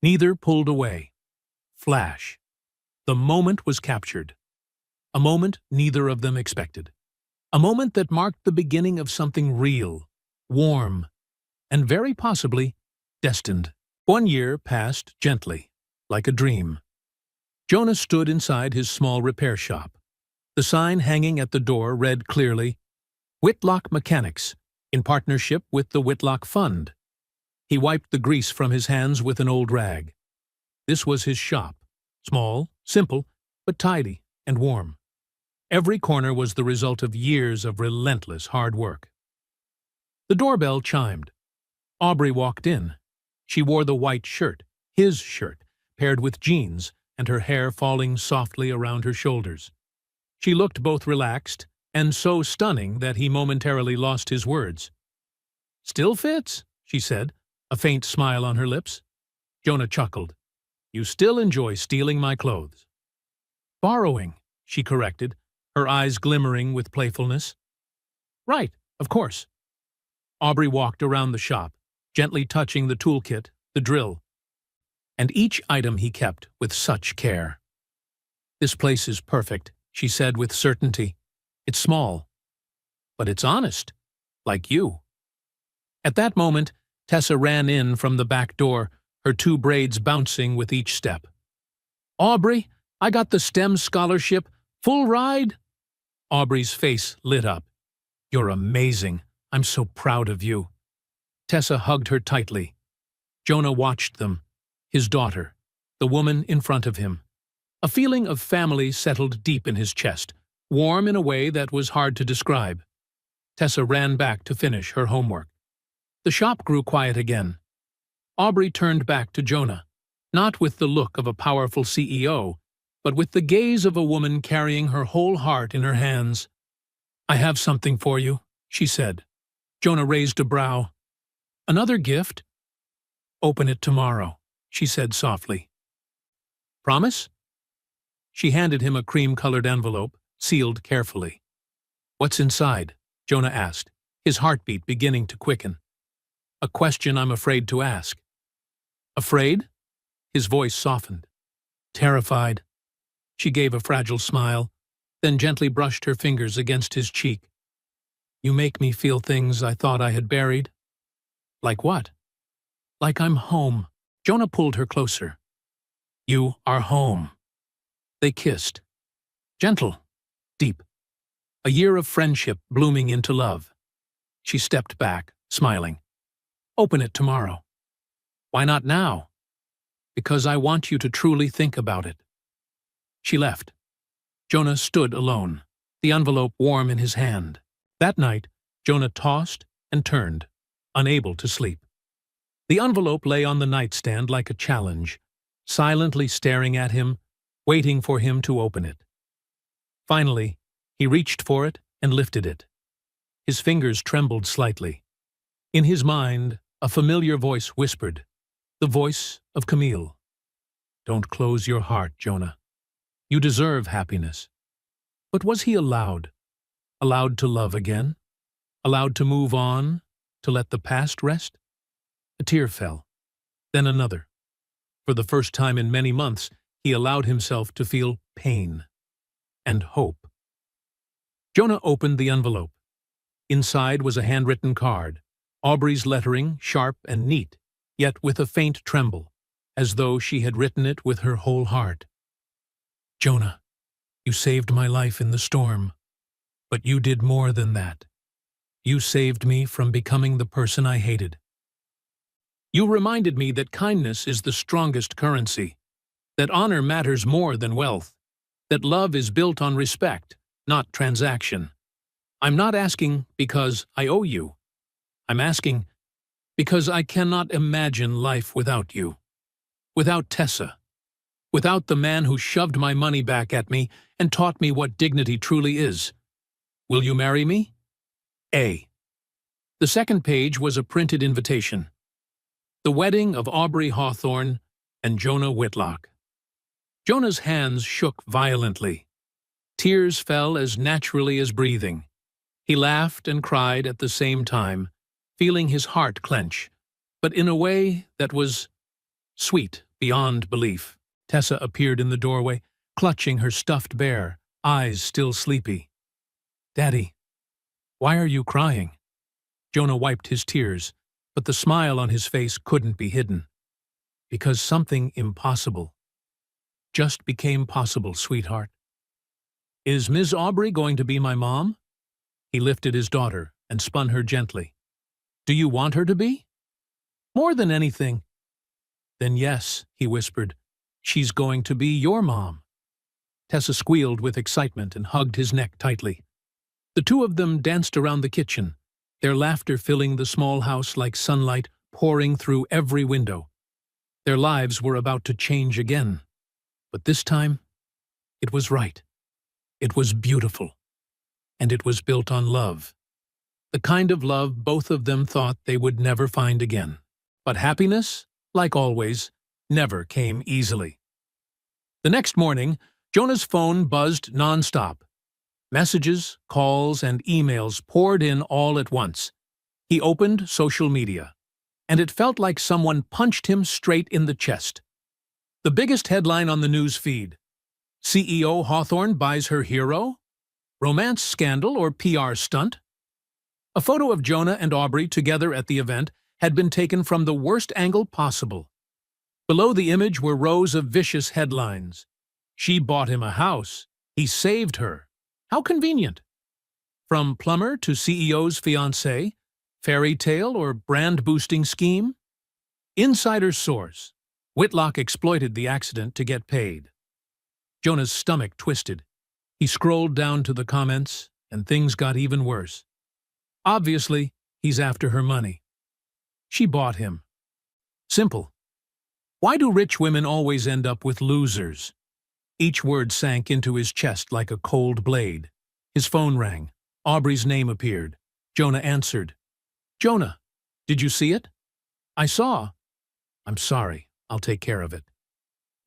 Neither pulled away. Flash. The moment was captured. A moment neither of them expected. A moment that marked the beginning of something real, warm, and very possibly destined. 1 year passed gently, like a dream. Jonah stood inside his small repair shop. The sign hanging at the door read clearly, Whitlock Mechanics, in partnership with the Whitlock Fund. He wiped the grease from his hands with an old rag. This was his shop. Small, simple, but tidy and warm. Every corner was the result of years of relentless hard work. The doorbell chimed. Aubrey walked in. She wore the white shirt, his shirt, paired with jeans, and her hair falling softly around her shoulders. She looked both relaxed and so stunning that he momentarily lost his words. "Still fits," she said, a faint smile on her lips. Jonah chuckled. "You still enjoy stealing my clothes." "Borrowing," she corrected, her eyes glimmering with playfulness. "Right, of course." Aubrey walked around the shop, gently touching the toolkit, the drill, and each item he kept with such care. "This place is perfect," she said with certainty. "It's small, but it's honest, like you." At that moment, Tessa ran in from the back door, her 2 braids bouncing with each step. "Aubrey, I got the STEM scholarship. Full ride?" Aubrey's face lit up. "You're amazing. I'm so proud of you." Tessa hugged her tightly. Jonah watched them, his daughter, the woman in front of him. A feeling of family settled deep in his chest, warm in a way that was hard to describe. Tessa ran back to finish her homework. The shop grew quiet again. Aubrey turned back to Jonah, not with the look of a powerful CEO, but with the gaze of a woman carrying her whole heart in her hands. "I have something for you," she said. Jonah raised a brow. "Another gift?" "Open it tomorrow," she said softly. "Promise?" She handed him a cream-colored envelope, sealed carefully. "What's inside?" Jonah asked, his heartbeat beginning to quicken. "A question I'm afraid to ask." "Afraid?" His voice softened. "Terrified." She gave a fragile smile, then gently brushed her fingers against his cheek. "You make me feel things I thought I had buried." "Like what?" "Like I'm home." Jonah pulled her closer. "You are home." They kissed. Gentle, deep. A year of friendship blooming into love. She stepped back, smiling. "Open it tomorrow." "Why not now?" "Because I want you to truly think about it." She left. Jonah stood alone, the envelope warm in his hand. That night, Jonah tossed and turned, unable to sleep. The envelope lay on the nightstand like a challenge, silently staring at him, waiting for him to open it. Finally, he reached for it and lifted it. His fingers trembled slightly. In his mind, a familiar voice whispered, the voice of Camille. "Don't close your heart, Jonah. You deserve happiness." But was he allowed? Allowed to love again? Allowed to move on? To let the past rest? A tear fell. Then another. For the first time in many months, he allowed himself to feel pain and hope. Jonah opened the envelope. Inside was a handwritten card, Aubrey's lettering sharp and neat, yet with a faint tremble, as though she had written it with her whole heart. "Jonah, you saved my life in the storm, but you did more than that. You saved me from becoming the person I hated. You reminded me that kindness is the strongest currency, that honor matters more than wealth, that love is built on respect, not transaction. I'm not asking because I owe you. I'm asking because I cannot imagine life without you, without Tessa, without the man who shoved my money back at me and taught me what dignity truly is. Will you marry me? A." The second page was a printed invitation. The wedding of Aubrey Hawthorne and Jonah Whitlock. Jonah's hands shook violently. Tears fell as naturally as breathing. He laughed and cried at the same time, feeling his heart clench, but in a way that was sweet beyond belief. Tessa appeared in the doorway, clutching her stuffed bear, eyes still sleepy. "Daddy, why are you crying?" Jonah wiped his tears, but the smile on his face couldn't be hidden. Because something impossible just became possible, sweetheart. Is Miss Aubrey going to be my mom? He lifted his daughter and spun her gently. Do you want her to be? More than anything. Then yes, he whispered, she's going to be your mom. Tessa squealed with excitement and hugged his neck tightly. The two of them danced around the kitchen, their laughter filling the small house like sunlight pouring through every window. Their lives were about to change again. But this time, it was right. It was beautiful. And it was built on love. The kind of love both of them thought they would never find again. But happiness, like always, never came easily. The next morning, Jonah's phone buzzed nonstop. Messages, calls, and emails poured in all at once. He opened social media, and it felt like someone punched him straight in the chest. The biggest headline on the news feed: CEO Hawthorne buys her hero? Romance scandal or PR stunt? A photo of Jonah and Aubrey together at the event had been taken from the worst angle possible. Below the image were rows of vicious headlines. She bought him a house. He saved her. How convenient. From plumber to CEO's fiancé, fairy tale or brand-boosting scheme? Insider source: Whitlock exploited the accident to get paid. Jonah's stomach twisted. He scrolled down to the comments, and things got even worse. Obviously, he's after her money. She bought him. Simple. Why do rich women always end up with losers? Each word sank into his chest like a cold blade. His phone rang. Aubrey's name appeared. Jonah answered. Jonah, did you see it? I saw. I'm sorry. I'll take care of it.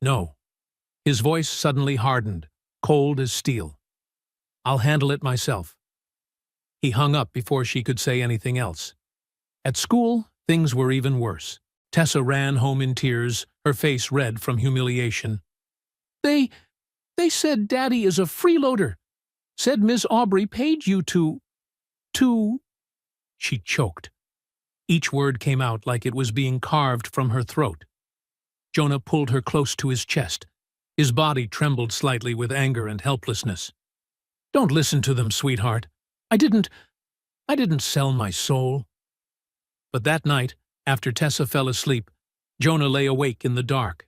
No. His voice suddenly hardened, cold as steel. I'll handle it myself. He hung up before she could say anything else. At school, things were even worse. Tessa ran home in tears, her face red from humiliation. They said Daddy is a freeloader. Said Miss Aubrey paid you to... She choked. Each word came out like it was being carved from her throat. Jonah pulled her close to his chest. His body trembled slightly with anger and helplessness. Don't listen to them, sweetheart. I didn't sell my soul. But that night, after Tessa fell asleep, Jonah lay awake in the dark.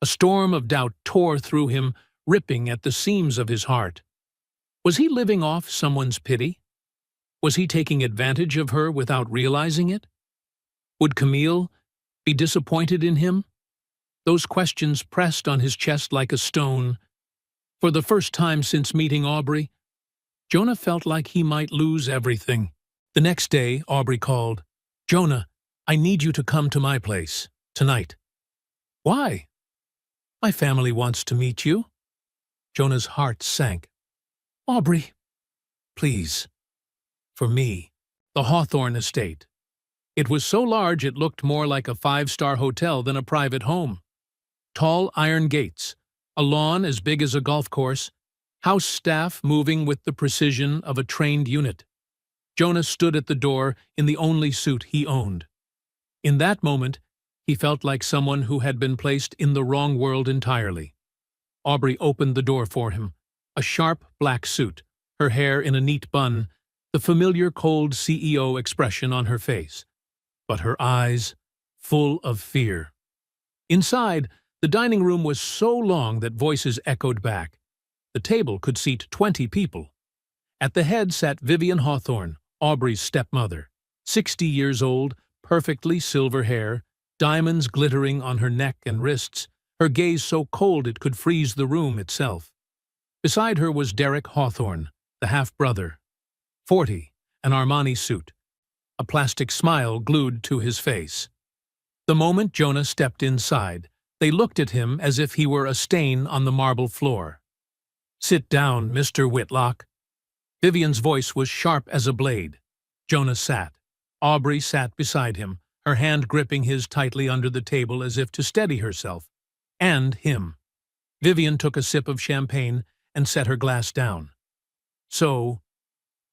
A storm of doubt tore through him, ripping at the seams of his heart. Was he living off someone's pity? Was he taking advantage of her without realizing it? Would Camille be disappointed in him? Those questions pressed on his chest like a stone. For the first time since meeting Aubrey, Jonah felt like he might lose everything. The next day, Aubrey called. Jonah, I need you to come to my place, tonight. Why? My family wants to meet you. Jonah's heart sank. Aubrey, please. For me, the Hawthorne estate. It was so large it looked more like a five-star hotel than a private home. Tall iron gates, a lawn as big as a golf course, house staff moving with the precision of a trained unit. Jonah stood at the door in the only suit he owned. In that moment, he felt like someone who had been placed in the wrong world entirely. Aubrey opened the door for him, a sharp black suit, her hair in a neat bun, the familiar cold CEO expression on her face, but her eyes full of fear. Inside, the dining room was so long that voices echoed back. The table could seat 20 people. At the head sat Vivian Hawthorne, Aubrey's stepmother, 60 years old, perfectly silver hair, diamonds glittering on her neck and wrists, her gaze so cold it could freeze the room itself. Beside her was Derek Hawthorne, the half-brother, 40, an Armani suit, a plastic smile glued to his face. The moment Jonah stepped inside, they looked at him as if he were a stain on the marble floor. Sit down, Mr. Whitlock. Vivian's voice was sharp as a blade. Jonah sat. Aubrey sat beside him, her hand gripping his tightly under the table as if to steady herself. And him. Vivian took a sip of champagne and set her glass down. So,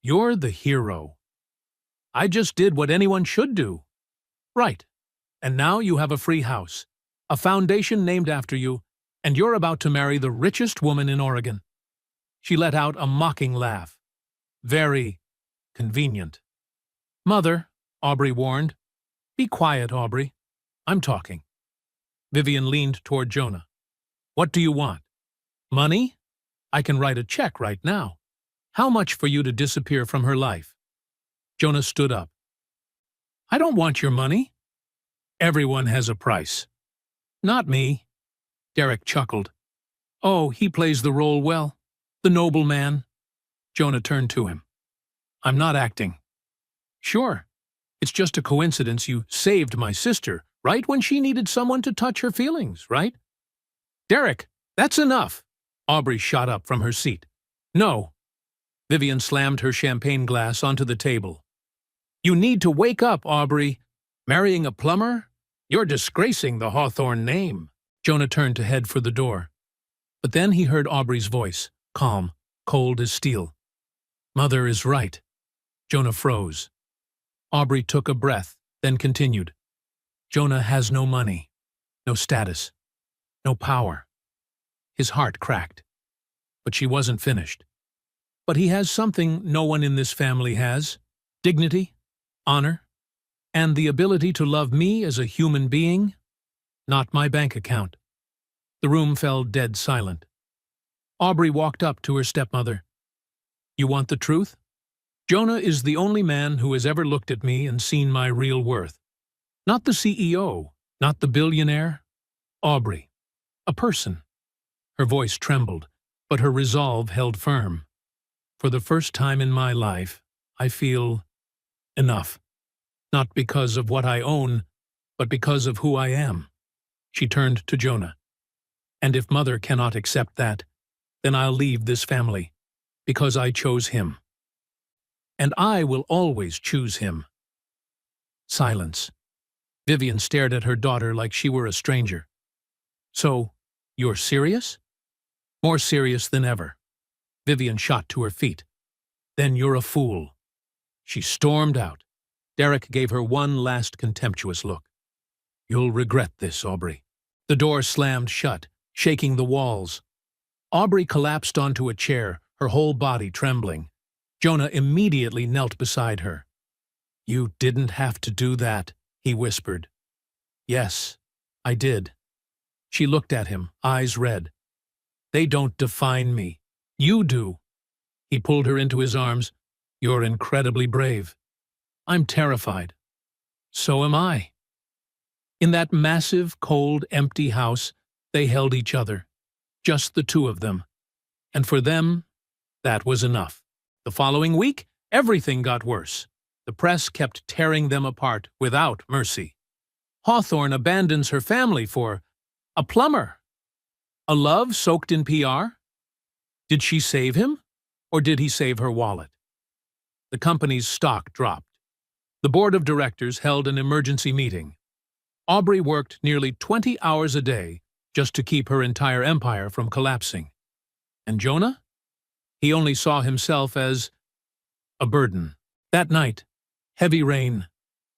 you're the hero. I just did what anyone should do. Right. And now you have a free house, a foundation named after you, and you're about to marry the richest woman in Oregon. She let out a mocking laugh. Very convenient. Mother, Aubrey warned. Be quiet, Aubrey. I'm talking. Vivian leaned toward Jonah. What do you want? Money? I can write a check right now. How much for you to disappear from her life? Jonah stood up. I don't want your money. Everyone has a price. Not me. Derek chuckled. Oh, he plays the role well. The noble man. Jonah turned to him. I'm not acting. Sure. It's just a coincidence you saved my sister right when she needed someone to touch her feelings, right? Derek, that's enough. Aubrey shot up from her seat. No. Vivian slammed her champagne glass onto the table. You need to wake up, Aubrey. Marrying a plumber? You're disgracing the Hawthorne name. Jonah turned to head for the door. But then he heard Aubrey's voice, calm, cold as steel. Mother is right. Jonah froze. Aubrey took a breath, then continued. Jonah has no money, no status, no power. His heart cracked. But she wasn't finished. But he has something no one in this family has. Dignity, honor, and the ability to love me as a human being, not my bank account. The room fell dead silent. Aubrey walked up to her stepmother. You want the truth? Jonah is the only man who has ever looked at me and seen my real worth. Not the CEO, not the billionaire. Aubrey. A person. Her voice trembled, but her resolve held firm. For the first time in my life, I feel enough. Not because of what I own, but because of who I am. She turned to Jonah. And if Mother cannot accept that, then I'll leave this family, because I chose him. And I will always choose him. Silence. Vivian stared at her daughter like she were a stranger. So, you're serious? More serious than ever. Vivian shot to her feet. Then you're a fool. She stormed out. Derek gave her one last contemptuous look. You'll regret this, Aubrey. The door slammed shut, shaking the walls. Aubrey collapsed onto a chair, her whole body trembling. Jonah immediately knelt beside her. You didn't have to do that, he whispered. Yes, I did. She looked at him, eyes red. They don't define me. You do. He pulled her into his arms. You're incredibly brave. I'm terrified. So am I. In that massive, cold, empty house, they held each other. Just the two of them. And for them, that was enough. The following week, everything got worse. The press kept tearing them apart without mercy. Hawthorne abandons her family for a plumber. A love soaked in PR? Did she save him, or did he save her wallet? The company's stock dropped. The board of directors held an emergency meeting. Aubrey worked nearly 20 hours a day just to keep her entire empire from collapsing. And Jonah? He only saw himself as a burden. That night, heavy rain,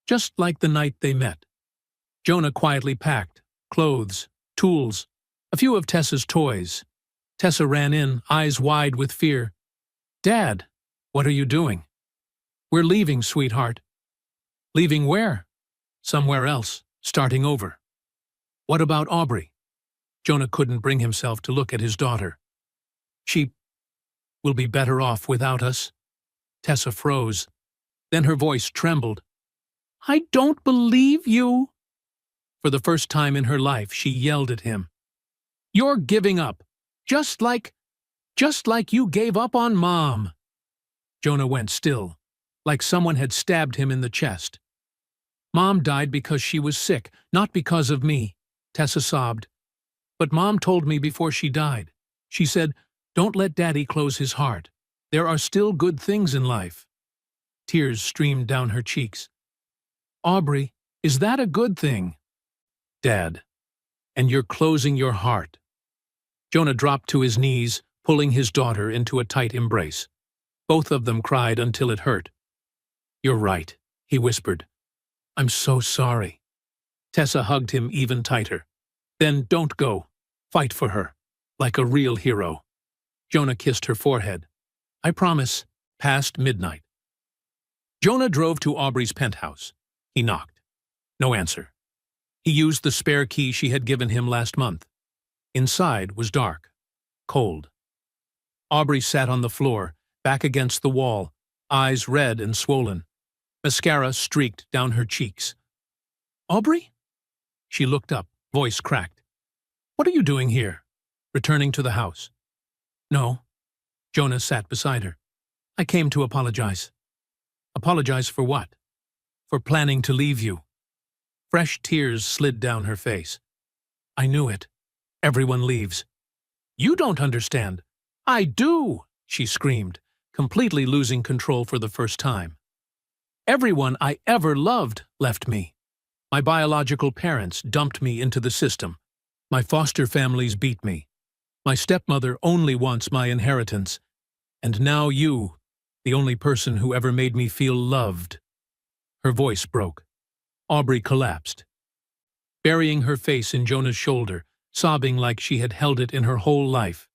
just like the night they met. Jonah quietly packed clothes, tools, a few of Tessa's toys. Tessa ran in, eyes wide with fear. Dad, what are you doing? We're leaving, sweetheart. Leaving where? Somewhere else, starting over. What about Aubrey? Jonah couldn't bring himself to look at his daughter. She will be better off without us. Tessa froze. Then her voice trembled. I don't believe you. For the first time in her life, she yelled at him. You're giving up, just like you gave up on Mom. Jonah went still, like someone had stabbed him in the chest. Mom died because she was sick, not because of me, Tessa sobbed. But Mom told me before she died. She said, don't let Daddy close his heart. There are still good things in life. Tears streamed down her cheeks. Aubrey, is that a good thing? Dad, and you're closing your heart. Jonah dropped to his knees, pulling his daughter into a tight embrace. Both of them cried until it hurt. You're right, he whispered. I'm so sorry. Tessa hugged him even tighter. Then don't go. Fight for her. Like a real hero. Jonah kissed her forehead. I promise. Past midnight. Jonah drove to Aubrey's penthouse. He knocked. No answer. He used the spare key she had given him last month. Inside was dark. Cold. Aubrey sat on the floor, back against the wall, eyes red and swollen. Mascara streaked down her cheeks. Aubrey? She looked up, voice cracked. What are you doing here? Returning to the house. No. Jonah sat beside her. I came to apologize. Apologize for what? For planning to leave you. Fresh tears slid down her face. I knew it. Everyone leaves. You don't understand. I do, she screamed, completely losing control for the first time. Everyone I ever loved left me. My biological parents dumped me into the system. My foster families beat me. My stepmother only wants my inheritance. And now you, the only person who ever made me feel loved. Her voice broke. Aubrey collapsed, burying her face in Jonah's shoulder, sobbing like she had held it in her whole life.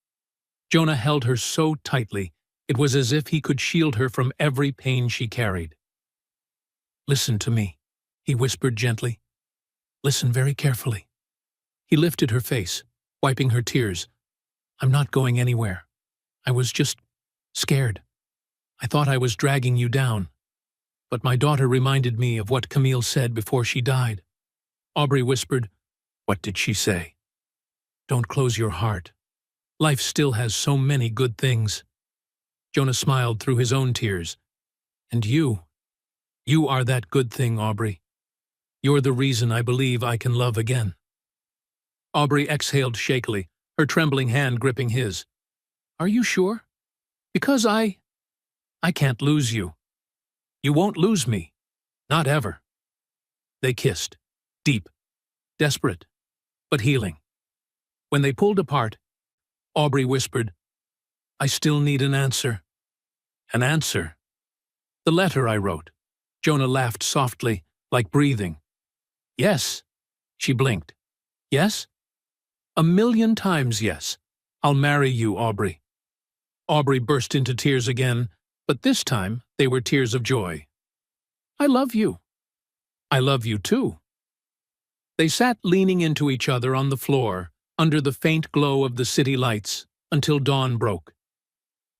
Jonah held her so tightly, it was as if he could shield her from every pain she carried. Listen to me, he whispered gently. Listen very carefully. He lifted her face, wiping her tears. I'm not going anywhere. I was just scared. I thought I was dragging you down. But my daughter reminded me of what Camille said before she died. Aubrey whispered, What did she say? Don't close your heart. Life still has so many good things. Jonah smiled through his own tears. And you are that good thing, Aubrey. You're the reason I believe I can love again. Aubrey exhaled shakily, her trembling hand gripping his. Are you sure? Because I can't lose you. You won't lose me. Not ever. They kissed, deep, desperate, but healing. When they pulled apart, Aubrey whispered, I still need an answer. An answer? The letter I wrote. Jonah laughed softly, like breathing. Yes. She blinked. Yes? 1,000,000 times yes. I'll marry you, Aubrey. Aubrey burst into tears again, but this time they were tears of joy. I love you. I love you too. They sat leaning into each other on the floor, under the faint glow of the city lights, until dawn broke.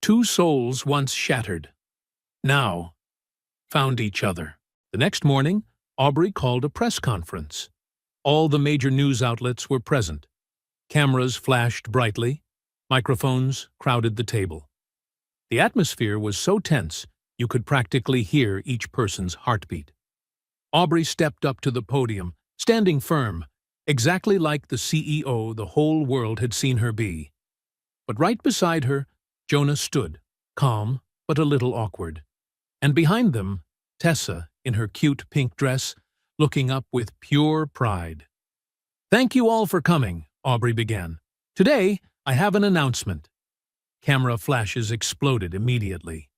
Two souls once shattered, now found each other. The next morning, Aubrey called a press conference. All the major news outlets were present. Cameras flashed brightly. Microphones crowded the table. The atmosphere was so tense, you could practically hear each person's heartbeat. Aubrey stepped up to the podium, standing firm, exactly like the CEO the whole world had seen her be. But right beside her, Jonah stood, calm but a little awkward. And behind them, Tessa, in her cute pink dress, looking up with pure pride. Thank you all for coming, Aubrey began. Today, I have an announcement. Camera flashes exploded immediately.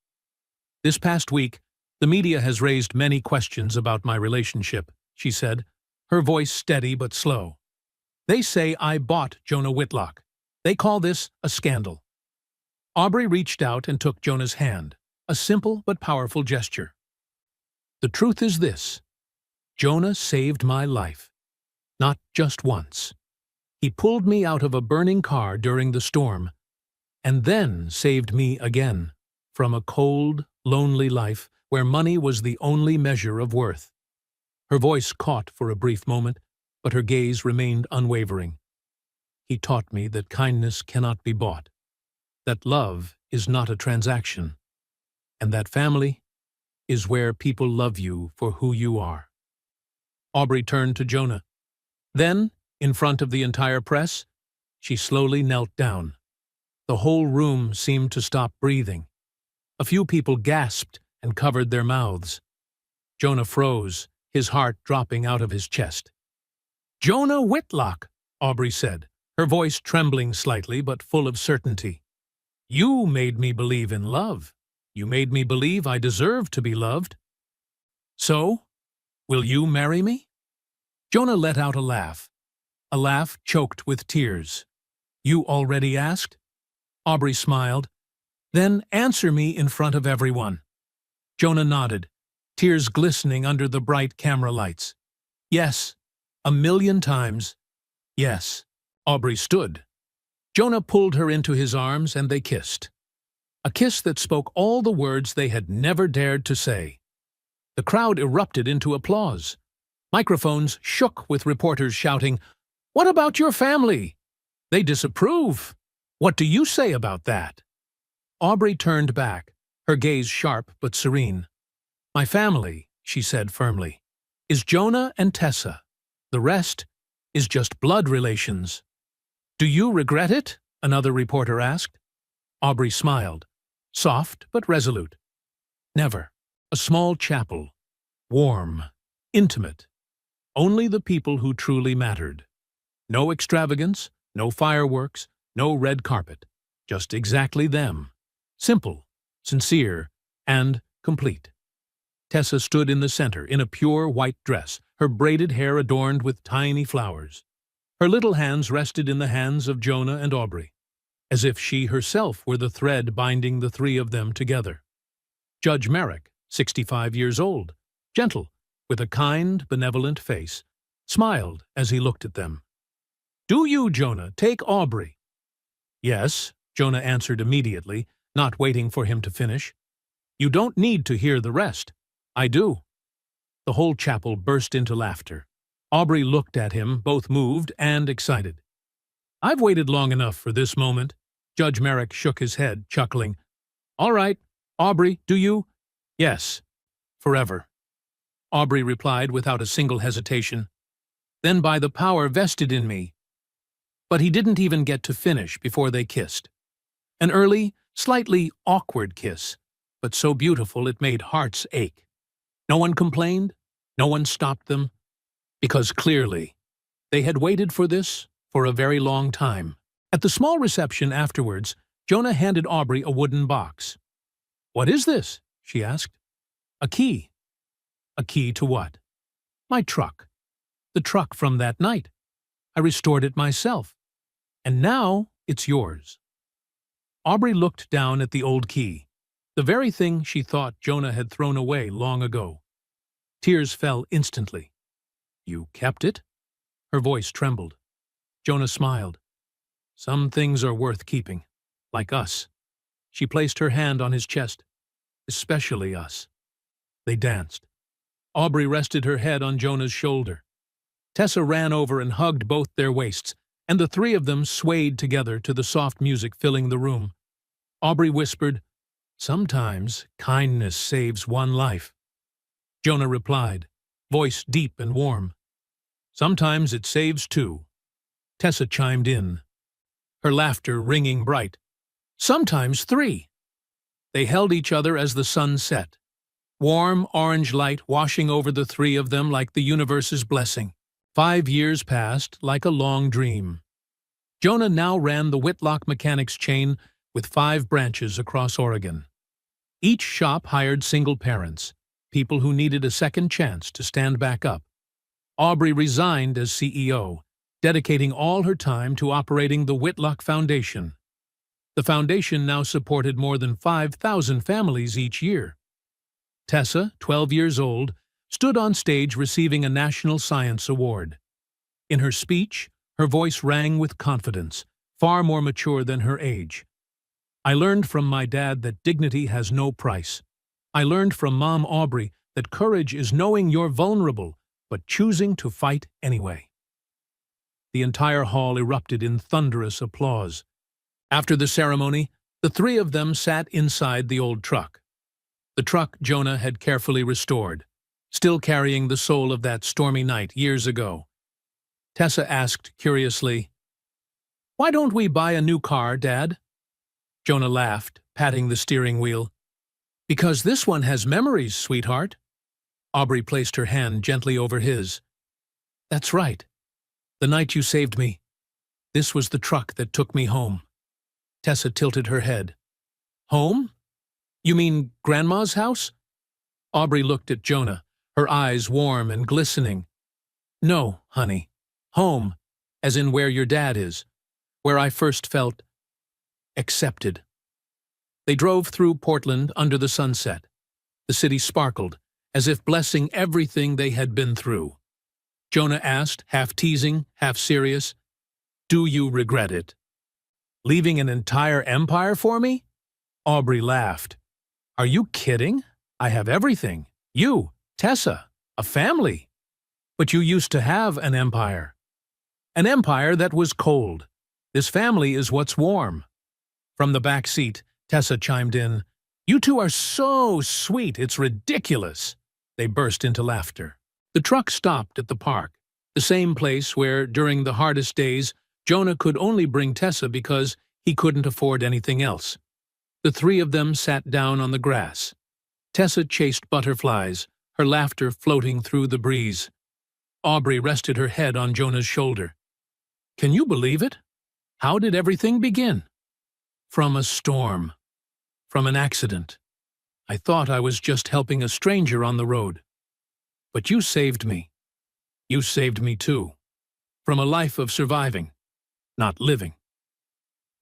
This past week, the media has raised many questions about my relationship, she said, her voice steady but slow. They say I bought Jonah Whitlock. They call this a scandal. Aubrey reached out and took Jonah's hand, a simple but powerful gesture. The truth is this. Jonah saved my life. Not just once. He pulled me out of a burning car during the storm, and then saved me again from a cold, lonely life where money was the only measure of worth. Her voice caught for a brief moment, but her gaze remained unwavering. He taught me that kindness cannot be bought, that love is not a transaction, and that family is where people love you for who you are. Aubrey turned to Jonah. Then, in front of the entire press, she slowly knelt down. The whole room seemed to stop breathing. A few people gasped and covered their mouths. Jonah froze, his heart dropping out of his chest. Jonah Whitlock, Aubrey said, her voice trembling slightly but full of certainty. You made me believe in love. You made me believe I deserved to be loved. So, Will you marry me? Jonah let out a laugh choked with tears. You already asked? Aubrey smiled. Then answer me in front of everyone. Jonah nodded, tears glistening under the bright camera lights. Yes, 1,000,000 times. Yes. Aubrey stood. Jonah pulled her into his arms and they kissed. A kiss that spoke all the words they had never dared to say. The crowd erupted into applause. Microphones shook with reporters shouting, "What about your family? They disapprove. What do you say about that?" Aubrey turned back, her gaze sharp but serene. My family, she said firmly, is Jonah and Tessa. The rest is just blood relations. Do you regret it? Another reporter asked. Aubrey smiled, soft but resolute. Never. A small chapel. Warm. Intimate. Only the people who truly mattered. No extravagance, no fireworks, no red carpet. Just exactly them. Simple, sincere, and complete. Tessa stood in the center in a pure white dress, her braided hair adorned with tiny flowers. Her little hands rested in the hands of Jonah and Aubrey, as if she herself were the thread binding the three of them together. Judge Merrick, 65 years old, gentle, with a kind, benevolent face, smiled as he looked at them. Do you, Jonah, take Aubrey? Yes, Jonah answered immediately, not waiting for him to finish. You don't need to hear the rest. I do. The whole chapel burst into laughter. Aubrey looked at him, both moved and excited. I've waited long enough for this moment. Judge Merrick shook his head, chuckling. All right, Aubrey, do you? Yes, forever. Aubrey replied without a single hesitation. Then by the power vested in me. But he didn't even get to finish before they kissed. An early, slightly awkward kiss, but so beautiful it made hearts ache. No one complained, no one stopped them, because clearly they had waited for this for a very long time. At the small reception afterwards, Jonah handed Aubrey a wooden box. What is this? She asked. A key. A key to what? My truck. The truck from that night. I restored it myself. And now it's yours. Aubrey looked down at the old key, the very thing she thought Jonah had thrown away long ago. Tears fell instantly. You kept it? Her voice trembled. Jonah smiled. Some things are worth keeping, like us. She placed her hand on his chest. Especially us. They danced. Aubrey rested her head on Jonah's shoulder. Tessa ran over and hugged both their waists, and the three of them swayed together to the soft music filling the room. Aubrey whispered, Sometimes kindness saves one life. Jonah replied, voice deep and warm. Sometimes it saves two. Tessa chimed in, her laughter ringing bright. Sometimes three. They held each other as the sun set, warm orange light washing over the three of them like the universe's blessing. 5 years passed like a long dream. Jonah now ran the Whitlock mechanics chain with 5 branches across Oregon. Each shop hired single parents, people who needed a second chance to stand back up. Aubrey resigned as CEO, dedicating all her time to operating the Whitlock Foundation. The foundation now supported more than 5,000 families each year. Tessa, 12 years old, stood on stage receiving a National Science Award. In her speech, her voice rang with confidence, far more mature than her age. I learned from my dad that dignity has no price. I learned from Mom Aubrey that courage is knowing you're vulnerable, but choosing to fight anyway. The entire hall erupted in thunderous applause. After the ceremony, the three of them sat inside the old truck. The truck Jonah had carefully restored, still carrying the soul of that stormy night years ago. Tessa asked curiously, Why don't we buy a new car, Dad? Jonah laughed, patting the steering wheel. Because this one has memories, sweetheart. Aubrey placed her hand gently over his. That's right. The night you saved me. This was the truck that took me home. Tessa tilted her head. Home? You mean Grandma's house? Aubrey looked at Jonah, her eyes warm and glistening. "No, honey. Home, as in where your dad is, where I first felt accepted." They drove through Portland under the sunset. The city sparkled, as if blessing everything they had been through. Jonah asked, half teasing, half serious, "Do you regret it? Leaving an entire empire for me?" Aubrey laughed. "Are you kidding? I have everything. You, Tessa, a family. But you used to have an empire. An empire that was cold. This family is what's warm." From the back seat, Tessa chimed in, "You two are so sweet, it's ridiculous." They burst into laughter. The truck stopped at the park, the same place where, during the hardest days, Jonah could only bring Tessa because he couldn't afford anything else. The three of them sat down on the grass. Tessa chased butterflies, her laughter floating through the breeze. Aubrey rested her head on Jonah's shoulder. "Can you believe it? How did everything begin?" "From a storm. From an accident. I thought I was just helping a stranger on the road. But you saved me. You saved me too. From a life of surviving, not living."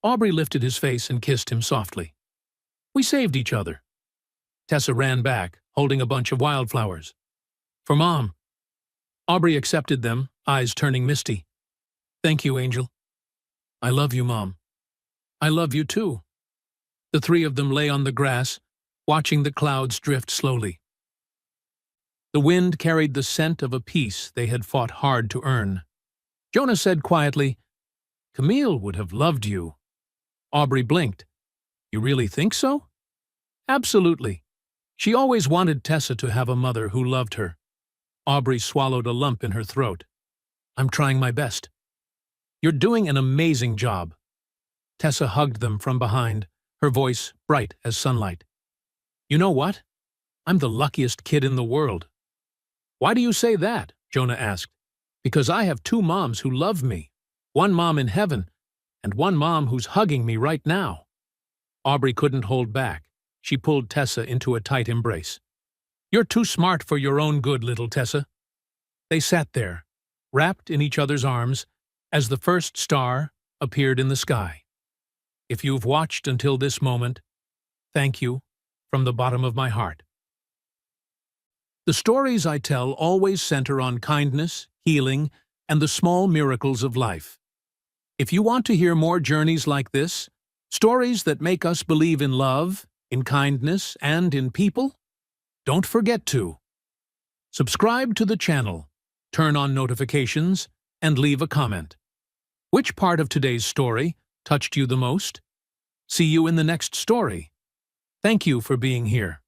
Aubrey lifted his face and kissed him softly. "We saved each other." Tessa ran back, holding a bunch of wildflowers. "For Mom." Aubrey accepted them, eyes turning misty. "Thank you, Angel. I love you, Mom." "I love you too." The three of them lay on the grass, watching the clouds drift slowly. The wind carried the scent of a peace they had fought hard to earn. Jonah said quietly, "Camille would have loved you." Aubrey blinked. "You really think so?" "Absolutely. She always wanted Tessa to have a mother who loved her." Aubrey swallowed a lump in her throat. "I'm trying my best." "You're doing an amazing job." Tessa hugged them from behind, her voice bright as sunlight. "You know what? I'm the luckiest kid in the world." "Why do you say that?" Jonah asked. "Because I have two moms who love me. One mom in heaven, and one mom who's hugging me right now." Aubrey couldn't hold back. She pulled Tessa into a tight embrace. "You're too smart for your own good, little Tessa." They sat there, wrapped in each other's arms, as the first star appeared in the sky. If you've watched until this moment, thank you from the bottom of my heart. The stories I tell always center on kindness, healing, and the small miracles of life. If you want to hear more journeys like this, stories that make us believe in love, in kindness, and in people, don't forget to subscribe to the channel, turn on notifications, and leave a comment. Which part of today's story touched you the most? See you in the next story. Thank you for being here.